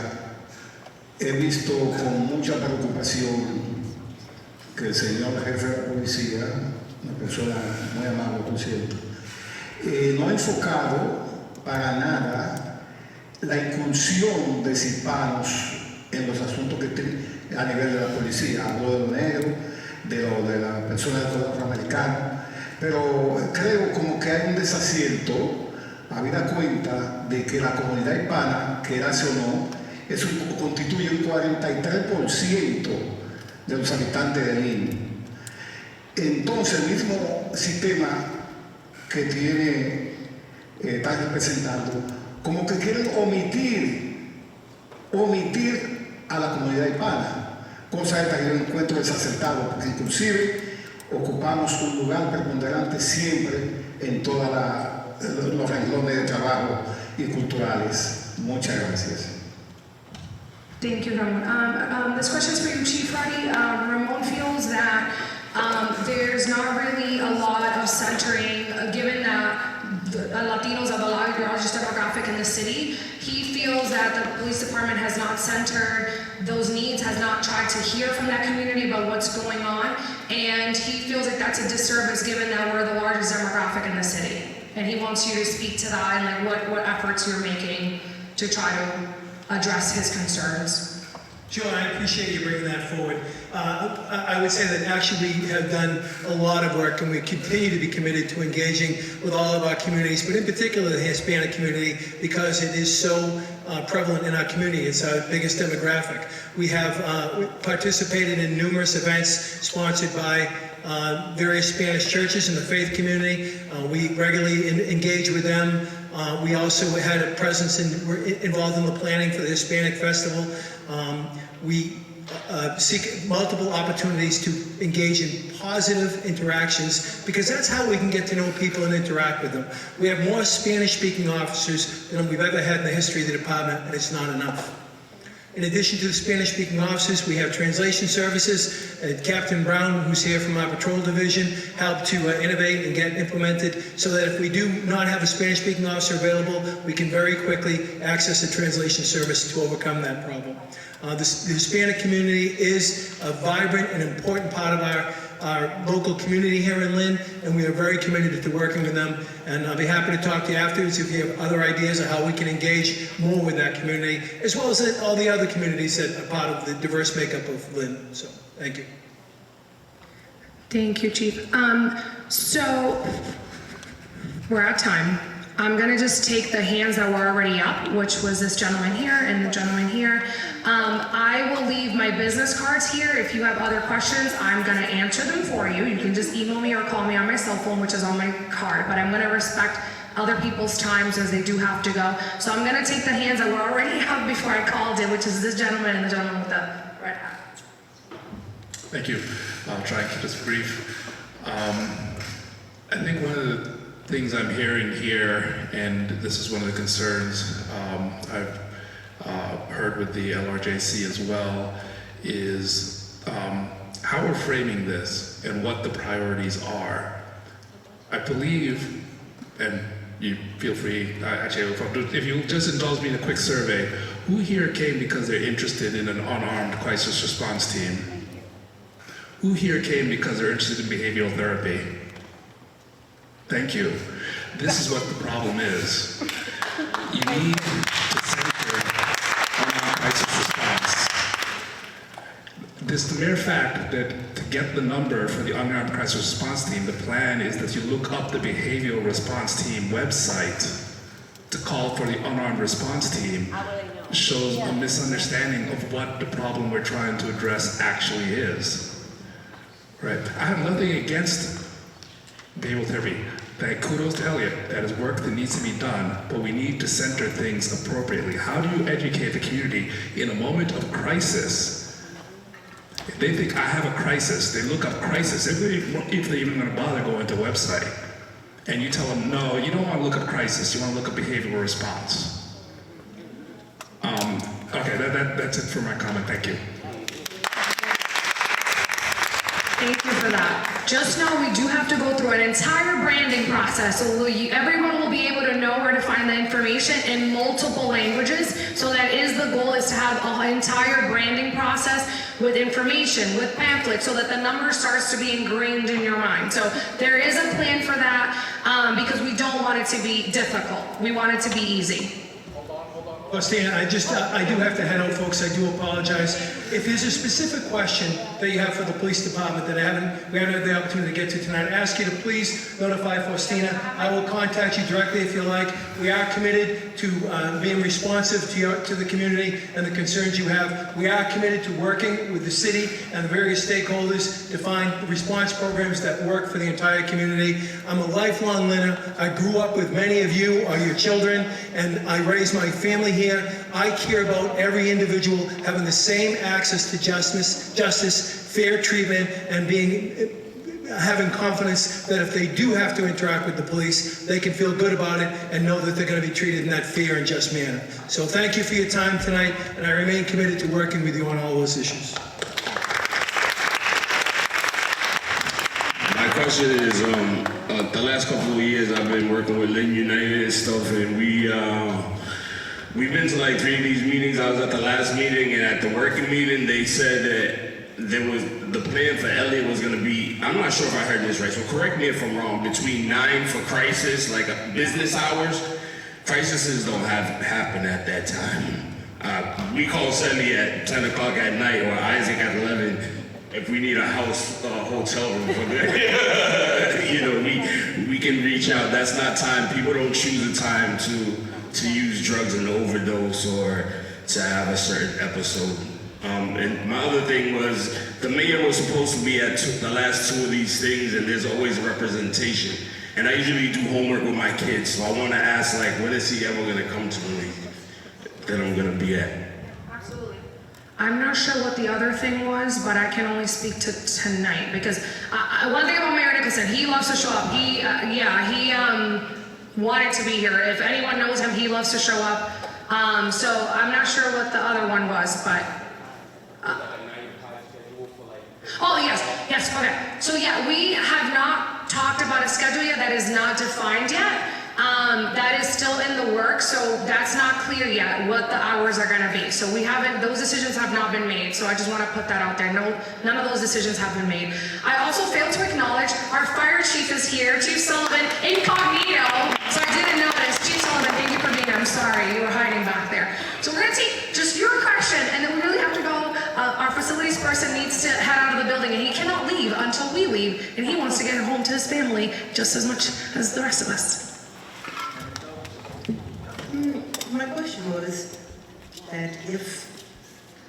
He visto con mucha preocupación que el señor jefe de la policía, una persona muy amable, por cierto, no ha enfocado para nada la incursión de hispanos en los asuntos que a nivel de la policía. Hablo de los negros, de las personas de color afroamericano, pero creo como que hay un desacierto habida cuenta de que la comunidad hispana, querase o no, constituye un 43% de los habitantes de Lynn. Entonces, el mismo sistema que está representando, como que quieren omitir a la comunidad hispana, cosa esta que yo encuentro desacertado, porque inclusive ocupamos un lugar preponderante siempre en todos los renglones de trabajo y culturales. Muchas gracias. Thank you, Ramon. This question is for you, Chief Reddy. Ramon feels that there's not really a lot of centering, given that Latinos are the largest demographic in the city. He feels that the police department has not centered those needs, has not tried to hear from that community about what's going on, and he feels like that's a disservice given that we're the largest demographic in the city. And he wants you to speak to that and like what efforts you're making to try to address his concerns. Sure, I appreciate you bringing that forward. I would say that actually we have done a lot of work and we continue to be committed to engaging with all of our communities, but in particular the Hispanic community, because it is so prevalent in our community. It's our biggest demographic. We have participated in numerous events sponsored by various Spanish churches in the faith community. We regularly engage with them. We also had a presence we're involved in the planning for the Hispanic Festival. We seek multiple opportunities to engage in positive interactions because that's how we can get to know people and interact with them. We have more Spanish-speaking officers than we've ever had in the history of the department, and it's not enough. In addition to the Spanish-speaking officers, we have translation services. Captain Brown, who's here from our patrol division, helped to innovate and get implemented so that if we do not have a Spanish-speaking officer available, we can very quickly access a translation service to overcome that problem. The Hispanic community is a vibrant and important part of our our local community here in Lynn, and we are very committed to working with them. And I'll be happy to talk to you afterwards if you have other ideas of how we can engage more with that community, as well as all the other communities that are part of the diverse makeup of Lynn. So, thank you. Thank you, Chief. So we're at time. I'm gonna just take the hands that were already up, which was this gentleman here and the gentleman here. I will leave my business cards here. If you have other questions, I'm gonna answer them for you. You can just email me or call me on my cell phone, which is on my card, but I'm gonna respect other people's times as they do have to go. So I'm gonna take the hands that were already up before I called it, which is this gentleman and the gentleman with the red hat. Thank you. I'll try and keep this brief. I think one of the things I'm hearing here, and this is one of the concerns I've heard with the LRJC as well, is how we're framing this and what the priorities are. I believe, and you feel free, actually, if you'll just indulge me in a quick survey, who here came because they're interested in an unarmed crisis response team? Who here came because they're interested in behavioral therapy? Thank you. This is what the problem is. You need to center unarmed crisis response. The mere fact that to get the number for the unarmed crisis response team, the plan is that you look up the behavioral response team website to call for the unarmed response team shows a misunderstanding of what the problem we're trying to address actually is. Right? I have nothing against behavioral therapy. Kudos to Eliot. That is work that needs to be done, but we need to center things appropriately. How do you educate the community in a moment of crisis? If they think I have a crisis, they look up crisis. If they're even going to bother going to a website, and you tell them, no, you don't want to look up crisis, you want to look up behavioral response. Okay, that's it for my comment. Thank you. Thank you for that. Just know we do have to go through an entire branding process, so everyone will be able to know where to find the information in multiple languages. So that is the goal, is to have an entire branding process with information, with pamphlets, so that the number starts to be ingrained in your mind. So there is a plan for that, because we don't want it to be difficult. We want it to be easy. Stan, I do have to head out, folks. I do apologize. If there's a specific question that you have for the police department that we haven't had the opportunity to get to tonight, I ask you to please notify Faustina. I will contact you directly if you like. We are committed to being responsive to the community and the concerns you have. We are committed to working with the city and the various stakeholders to find response programs that work for the entire community. I'm a lifelong Lynner. I grew up with many of you or your children, and I raised my family here. I care about every individual having the same access to justice, fair treatment, and having confidence that if they do have to interact with the police, they can feel good about it and know that they're going to be treated in that fair and just manner. So thank you for your time tonight, and I remain committed to working with you on all those issues. My question is, the last couple of years I've been working with Lynn United and stuff, and we've been to like 3 of these meetings. I was at the last meeting, and at the working meeting, they said that the plan for Eliot was going to be, I'm not sure if I heard this right, so correct me if I'm wrong, between 9 for crisis, like business hours. Crises don't happen at that time. We call Sally at 10 o'clock at night, or Isaac at 11, if we need a hotel room for that. We can reach out. That's not time. People don't choose a time to use drugs and overdose or to have a certain episode. And my other thing was, the mayor was supposed to be at the last 2 of these things, and there's always representation. And I usually do homework with my kids, so I want to ask, like, when is he ever going to come to me that I'm going to be at? Absolutely. I'm not sure what the other thing was, but I can only speak to tonight, because one thing about Mayor Nicholson, he loves to show up. He wanted to be here. If anyone knows him, he loves to show up. So I'm not sure what the other one was, but. Oh, yes, okay. So yeah, we have not talked about a schedule yet. That is not defined yet. That is still in the works, so that's not clear yet what the hours are gonna be. So we haven't, those decisions have not been made, so I just wanna put that out there. No, none of those decisions have been made. I also failed to acknowledge our fire chief is here, Chief Sullivan, incognito, so I didn't notice. Chief Sullivan, thank you for being here. I'm sorry, you were hiding back there. So we're gonna take just your question, and then we really have to go. Our facilities person needs to head out of the building, and he cannot leave until we leave, and he wants to get home to his family just as much as the rest of us. My question was that if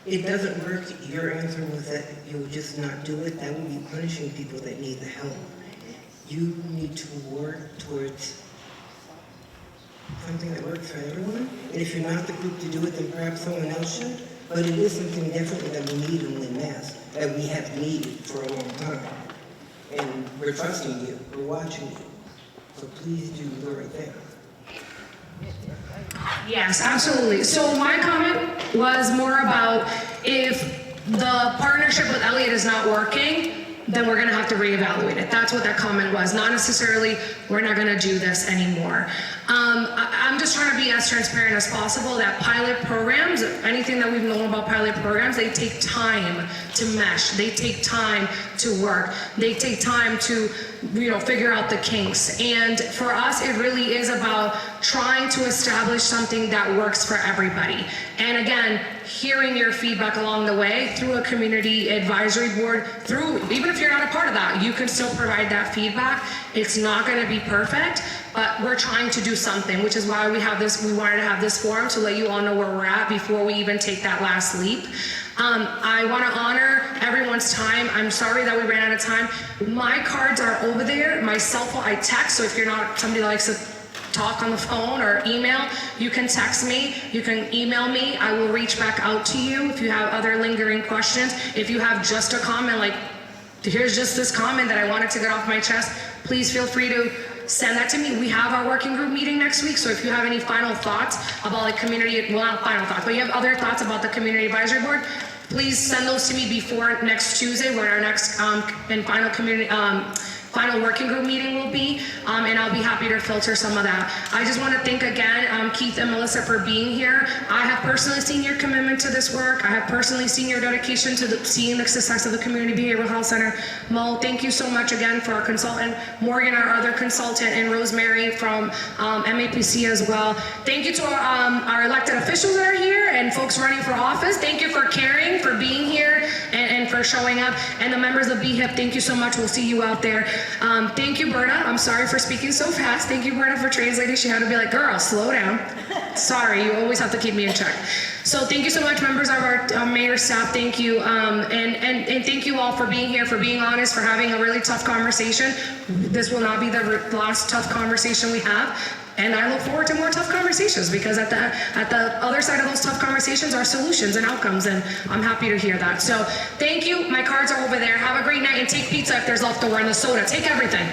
it doesn't work, your answer was that you'll just not do it. That would be punishing people that need the help. You need to work towards something that works for everyone. And if you're not the group to do it, then perhaps someone else should. But it is something definitely that we need in Lynn, Mass, that we have needed for a long time. And we're trusting you, we're watching you. So please do the right thing. Yes, absolutely. So my comment was more about if the partnership with Eliot is not working, then we're gonna have to reevaluate it. That's what that comment was. Not necessarily, we're not gonna do this anymore. I'm just trying to be as transparent as possible that pilot programs, anything that we've known about pilot programs, they take time to mesh. They take time to work. They take time to, figure out the kinks. And for us, it really is about trying to establish something that works for everybody. And again, hearing your feedback along the way through a community advisory board, even if you're not a part of that, you can still provide that feedback. It's not going to be perfect, but we're trying to do something, which is why we wanted to have this forum to let you all know where we're at before we even take that last leap. I want to honor everyone's time. I'm sorry that we ran out of time. My cards are over there. My cell phone, I text, so if you're not somebody that likes to talk on the phone or email, you can text me, you can email me. I will reach back out to you if you have other lingering questions. If you have just a comment like, here's just this comment that I wanted to get off my chest, please feel free to send that to me. We have our working group meeting next week, so if you have any final thoughts about like community, well, not final thoughts, but you have other thoughts about the community advisory board, please send those to me before next Tuesday, when our next and final working group meeting will be, and I'll be happy to filter some of that. I just want to thank again Keith and Melissa for being here. I have personally seen your commitment to this work. I have personally seen your dedication to seeing the success of the Community Behavioral Health Center. Mo, thank you so much again for our consultant, Morgan, our other consultant, and Rosemary from MAPC as well. Thank you to our elected officials that are here and folks running for office. Thank you for caring, for being here, and for showing up. And the members of BHIP, thank you so much. We'll see you out there. Thank you, Berta. I'm sorry for speaking so fast. Thank you, Berta, for translating. She had to be like, girl, slow down. Sorry, you always have to keep me in check. So thank you so much, members of our mayor staff. Thank you. And thank you all for being here, for being honest, for having a really tough conversation. This will not be the last tough conversation we have. And I look forward to more tough conversations, because at the other side of those tough conversations are solutions and outcomes, and I'm happy to hear that. So thank you. My cards are over there. Have a great night, and take pizza if there's leftover, and the soda. Take everything.